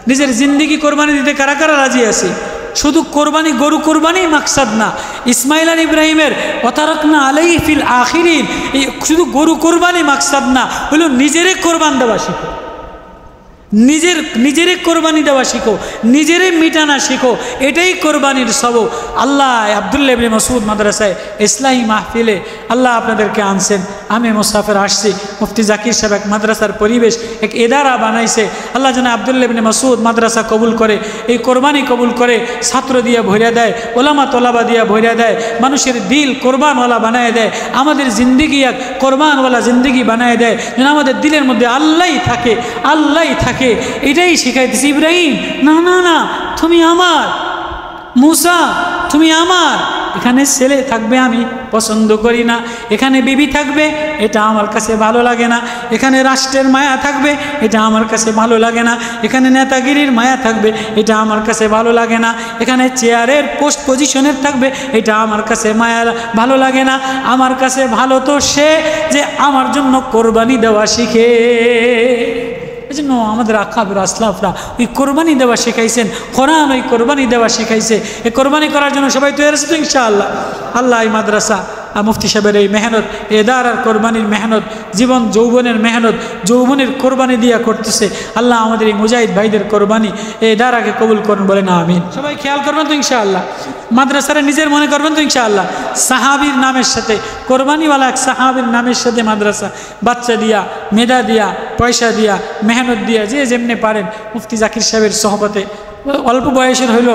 নিজের জিন্দিগি কোরবানি দিতে কারা কারা রাজি আছে? শুধু কোরবানি, গরু কোরবানি মাকসাদ না। ইসমাইল আর ইব্রাহিমের ওয়াতারাকনা আলাইহি ফিল আখিরিন, এই শুধু গরু কোরবানি মাকসাদ না, হলো নিজেরে কোরবান দেওয়া শিখো, নিজেরে কোরবানি দেওয়া শিখো, নিজেরে মিটানা শিখো, এটাই কোরবানির সবক। আল্লাহ আব্দুল্লাহ ইবনে মাসউদ মাদ্রাসায় ইসলাহি মাহফিলে আল্লাহ আপনাদেরকে আনছেন। আমি মুসাফির আসছি, মুফতি জাকির সাহেব এক মাদ্রাসার পরিবেশ, এক এদারা বানাইছে। আল্লাহ যেন আব্দুল্লাহ ইবনে মাসউদ মাদ্রাসা কবুল করে, এই কোরবানি কবুল করে, ছাত্র দিয়ে ভরিয়া দেয়, ওলামা তোলাবা দিয়া ভরিয়া দেয়, মানুষের দিল কোরবানওয়ালা বানায় দেয়, আমাদের জিন্দিগি এক কোরবানওয়ালা জিন্দিগি বানায় দেয়, যেন আমাদের দিলের মধ্যে আল্লাহই থাকে, আল্লাহই থাকে। এটাই শিখাইতেছি। ইব্রাহিম, না না না, তুমি আমার, মুসা তুমি আমার, এখানে ছেলে থাকবে আমি পছন্দ করি না, এখানে বিবি থাকবে এটা আমার কাছে ভালো লাগে না, এখানে রাষ্ট্রের মায়া থাকবে এটা আমার কাছে ভালো লাগে না, এখানে নেতাগিরির মায়া থাকবে এটা আমার কাছে ভালো লাগে না, এখানে চেয়ারের পোস্ট পজিশনের থাকবে এটা আমার কাছে মায়া ভালো লাগে না। আমার কাছে ভালো তো সে যে আমার জন্য কোরবানি দেওয়া শিখে। এই জন্য আমাদের আকাবের আসলাফরা ওই কোরবানি দেওয়া শিখাইছেন, কোরআন ওই কোরবানি দেওয়া শিখাইছে। এই কোরবানি করার জন্য সবাই তৈরি আছে তো ইনশাআল্লাহ। আল্লাহ এই মাদ্রাসা মুফতি সাহেবের এই মেহনত, এদারার কোরবানির মেহনত, জীবন যৌবনের মেহনত, যৌবনের কোরবানি দিয়া করতেছে। আল্লাহ আমাদের এই মুজাহিদ ভাইদের কোরবানি এই এদারাকে কবুল করুন, বলে না আমিন। সবাই খেয়াল করবেন তো ইনশাআল্লাহ, মাদ্রাসারে নিজের মনে করবেন তো ইনশাআল্লাহ। সাহাবীর নামের সাথে, কোরবানিওয়ালা এক সাহাবীর নামের সাথে মাদ্রাসা, বাচ্চা দিয়া, মেধা দিয়া, পয়সা দিয়া, মেহনত দিয়া, যে যেমনি পারেন মুফতি জাকির সাহেবের সহবতে, অল্প বয়সের হইল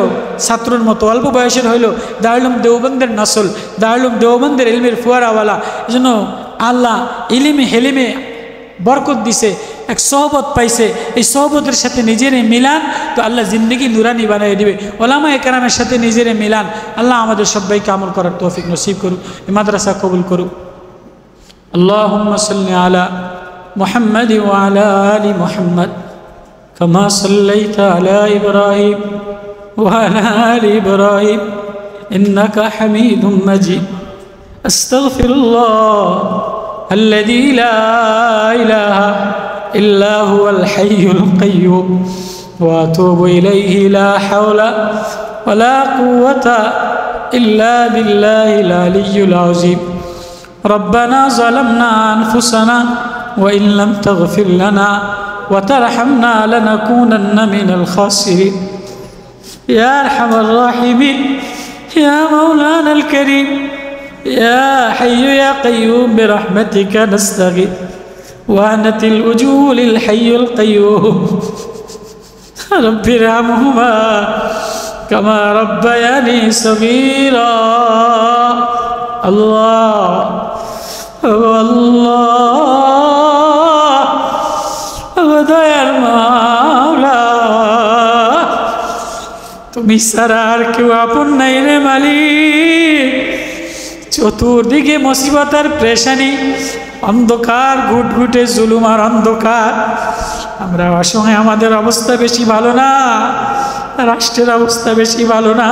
ছাত্রর মতো, অল্প বয়সের হইল দারুল দেওবন্দের নসল, দারুল দেওবন্দের ইলমের ফুয়ারাওয়ালা। এই জন্য আল্লাহ ইলিমে হেলিমে বরকত দিছে, এক সহবত পাইছে। এই সহবতের সাথে নিজেরে মিলান তো আল্লাহ জিন্দগি নুরানি বানিয়ে দিবে। ওলামায়ে কেরামের সাথে নিজেরে মিলান। আল্লাহ আমাদের সবাইকে আমল করার তৌফিক নসিব করুক, এই মাদ্রাসা কবুল করুক। আল্লাহুম্মা সাল্লি আলা মুহাম্মাদ ওয়া আলা আলি মুহাম্মাদ কামা সাল্লাইতা আলা ইব্রাহিম ওয়া আলা আলি ইব্রাহিম ইন্নাকা হামিদুম মাজিদ। আস্তাগফিরুল্লাহ الذي لا إله إلا هو الحي القيوم وأتوب إليه لا حول ولا قوة إلا بالله العلي العظيم ربنا ظلمنا أنفسنا وإن لم تغفر لنا وترحمنا لنكونن من الخاسرين يا أرحم الراحمين يا مولانا الكريم يا حي يا قيوم برحمتك نستغيث وأنت الوجوه للحي القيوم رب ارحمهما كما ربياني صغيرا الله দয়ার মাওলা তুমি ছাড়া আর কেউ আপন নাই রে মালিক চতুর্দিকে মুসিবত আর পেরেশানি অন্ধকার ঘুটঘুটে জুলুম আর অন্ধকার আমরা অসহায় আমাদের অবস্থা বেশি ভালো না রাষ্ট্রের অবস্থা বেশি ভালো না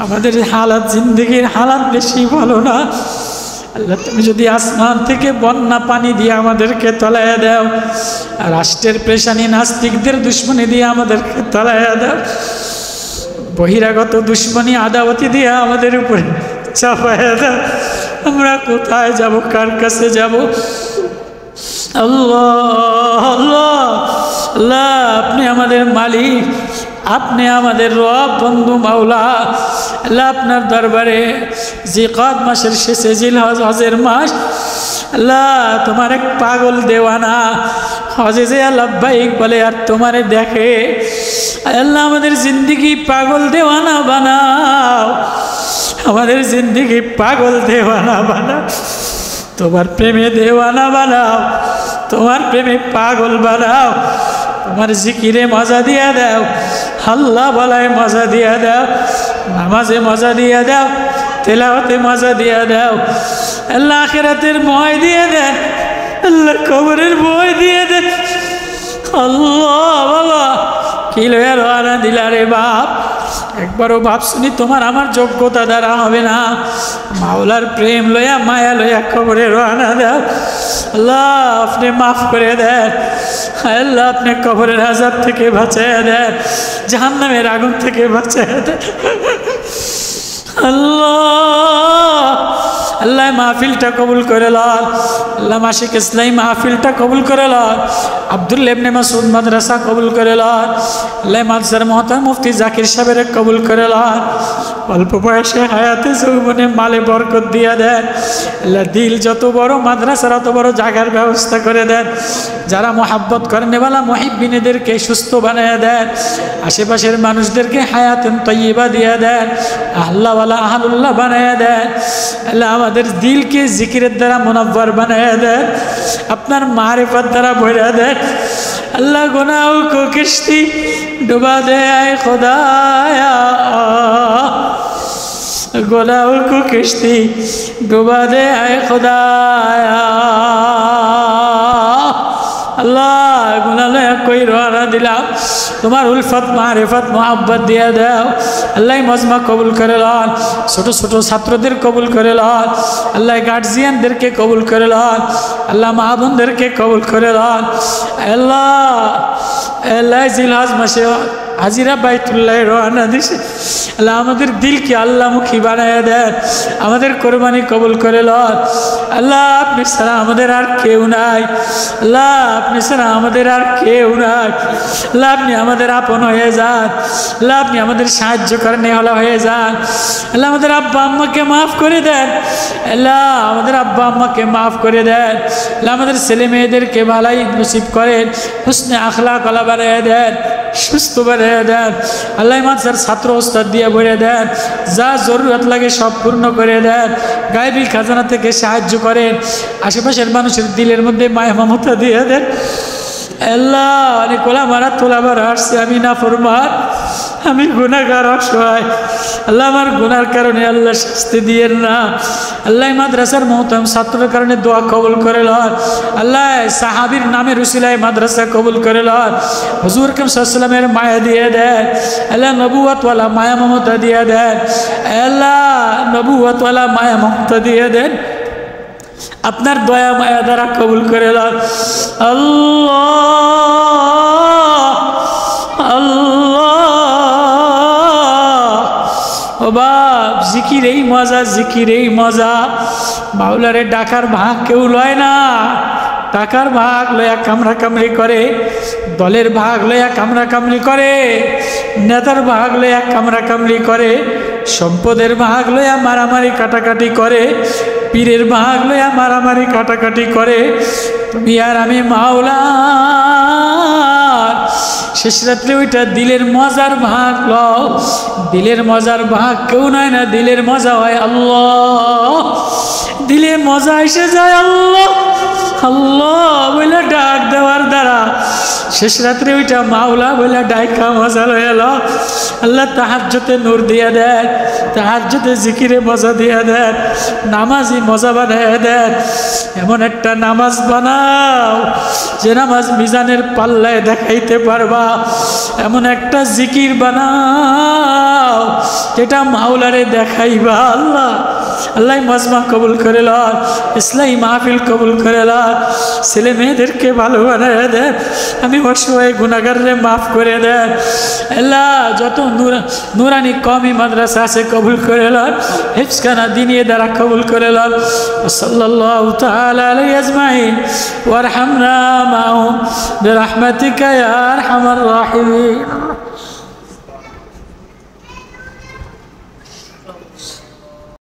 আমাদের হালাত জিন্দেগির হালাত বেশি ভালো না আল্লাহ তুমি যদি আসমান থেকে বন্যা পানি দিয়ে আমাদেরকে তলাইয়া দাও আর রাষ্ট্রের পেরেশানি নাস্তিকদের দুশ্মনী দিয়ে আমাদেরকে তলাইয়া দাও বহিরাগত দুশ্মনী আদাবতি দিয়ে আমাদের উপরে চাপাইয়া দাও আমরা কোথায় যাব কার কাছে যাব আল্লাহ আল্লাহ আল্লাহ আপনি আমাদের মালিক আপনি আমাদের রব বন্ধু মাওলা আল্লাহ আপনার দরবারে জিকাত মাসের শেষে জিলহজ হজের মাস আল্লাহ তোমার এক পাগল দেওয়ানা হজে যে লাব্বাইক বলে আর তোমারে দেখে আল্লাহ আমাদের জিন্দেগি পাগল দেওয়ানা বানাও আমাদের জিন্দেগি পাগল দেওয়ানা বানাও তোমার প্রেমে দেওয়ানা বানাও তোমার প্রেমে পাগল বানাও তোমার জিকিরে মজা দিয়া দাও আল্লাহ বলায় মজা দিয়া দাও নামাজে মজা দিয়া দাও তেলাওয়াতে মজা দিয়া দাও আল্লাহ আখিরাতের ভয় দিয়ে দেন আল্লাহ কবরের ভয় দিয়ে দেন আল্লাহ বাবা কি লইয়া রওনা দিলা রে বাপ একবারও বাপ শুনি তোমার আমার যোগ্যতা দ্বারা হবে না মাওলার প্রেম লইয়া মায়া লইয়া কবরে রওনা দাও আল্লাহ আপনি মাফ করে দেন আল্লাহ আপনি কবরের আযাব থেকে বাঁচাইয়া দেন জাহান্নামের আগুন থেকে বাঁচাইয়া দেন আল্লাহ আল্লাহ মাহফিলটা কবুল করে লন আল্লাহ মাসিক ইসলামী মাহফিলটা কবুল করে লন আব্দুল্লাহ ইবনে মাসউদ মাদ্রাসা কবুল করে লন আল্লাহ মাদ্রাসার মহতারাম মুফতি জাকির সাহেবের কবুল করে লন অল্প বয়সে হায়াতে যৌবনে মালে বরকত দিয়া দেন আল্লাহ দিল যত বড় মাদ্রাসার অত বড় জায়গার ব্যবস্থা করে দেন যারা মোহাব্বত করেন ওয়ালা মুহিব্বিনদেরকে সুস্থ বানিয়ে দেন আশেপাশের মানুষদেরকে হায়াতুন তাইয়্যিবা দিয়ে দেন আল্লাহওয়ালা আহলুল্লাহ বানিয়ে দেন আল্লাহ আমাদের দিলকে জিকিরের দ্বারা মুনাব্বার বানিয়ে দেন আপনার মারিফত দ্বারা ভরে দেন अल्लाह गुनाहों को किश्ती डुबा दे आए खुदाया गुनाहों को किश्ती डुबा दे आए खुदाया अल्लाह गुनाह कोई रोना दिला तुम्हार उल्फत मारिफत मोहब्बत दिया दाओ अल्लाह मजमा कबूल करे लान छोटो छोटो छात्रদের कबूल करे लान अल्लाह गार्जियनদের के कबूल करे लान अल्लाह মা বোনদের के कबूल करे लान अल्लाह अल्लाह जिलहज मासे हाजिरा বাইতুল্লাহ রওনা দিছে আল্লাহ আমাদের দিলকে আল্লাহমুখী বানায় দেন আমাদের কুরবানি কবুল করে লন আল্লাহ আপনি ছাড়া আমাদের আর কেউ নাই আল্লাহ আপনি ছাড়া আমাদের আর কেউ নাই আল্লাহ আপনি আমাদের আপন হয়ে যান আল্লাহ আপনি আমাদের সাহায্য করনে হলা হয়ে যান আল্লাহ আমাদের আব্বা আম্মাকে maaf করে দেন আল্লাহ আমাদের আব্বা আম্মাকে maaf করে দেন আল্লাহ আমাদের ছেলে মেয়েদেরকে ভালাই নসিব করেন হুসনে আখলাক আলা বানায় দেন সুস্থ বানিয়ে দেন আল্লাহ মাদ্রাসার ছাত্র ওস্তাদ দিয়ে ভরে দেন যা জরুরত লাগে সব পূর্ণ করে দেন গায়বী খাজানা থেকে সাহায্য করেন আশেপাশের মানুষের দিলের মধ্যে মায়া মমতা দিয়ে দেন আল্লাহ অনেক ওলামারা তোলাবার আসছে আমি নাফরমান আমি গুনাহগার অসহায় আল্লাহ আমার গুনার কারণে আল্লাহ শাস্তি দিয়েন না আল্লাহ মাদ্রাসার মহতারাম ছাত্রের কারণে দোয়া কবুল করে লন আল্লাহ সাহাবীর নামের উসিলায় মাদ্রাসা কবুল করে লন হুজুর আকরাম সাল্লাল্লাহু আলাইহি ওয়াসাল্লামের মায়া দিয়ে দেন আল্লাহ নবুয়ত ওয়ালা মায়া মমতা দিয়ে দেন আল্লাহ নবুয়ত ওয়ালা মায়া মমতা দিয়ে দেন আপনার দয়া মায়া দ্বারা কবুল করে লন আল্লাহ বাপ জিকির এই মজা, জিকির এই মজা। মাওলারে ডাকার ভাগ কেউ লয় না। টাকার ভাগ লয়া কামড়া কামড়ি করে, দলের ভাগ লয়া কামড়া কামড়ি করে, নেতার ভাগ লয়া কামড়া কামড়ি করে, সম্পদের ভাগ লয়া মারামারি কাটাকাটি করে, পীরের ভাগ লয়া মারামারি কাটাকাটি করে। তুমি আর আমি মাওলা শেষ রাত্রে ওইটা দিলের মজার ভাগ লও। দিলের মজার ভাগ কেউ নয় না, দিলের মজা হয় আল্লাহ। দিলে মজা এসে যায় আল্লাহ আল্লাহ বলে ডাক দেওয়ার দ্বারা শেষ রাত্রে ওইটা মাওলা বলে ডাইকা মজা লয়ে এলো। আল্লাহ তাহাজ্জুদে নূর দিয়ে দেন, তাহাজ্জুদে জিকিরে মজা দিয়ে দেন, নামাজি মজা বানায় দেন। এমন একটা নামাজ বানাও যে নামাজ মিজানের পাল্লায় দেখাইতে পারবা। এমন একটা জিকির বানাও যেটা মাওলারে দেখাইবা। আল্লাহ আল্লাহ মজমা কবুল করে লন, ইসলামী মাহফিল কবুল করে লন, ছেলে মেয়েদেরকে ভালো বানায় দেন। আমি অসহায় গুনাহগাররে মাফ করে দেন। আল্লাহ যত নুরানি কওমি মাদ্রাসা আছে কবুল করে লন, হিফজখানা দিনিয়ে দ্বারা কবুল করে লন। সাল্লাল্লাহু তাআলা আলাইহি আজমাইন ওয়ারহামনা মাহুম বিরহমাতিকা ইয়া আরহামার রাহিমিন।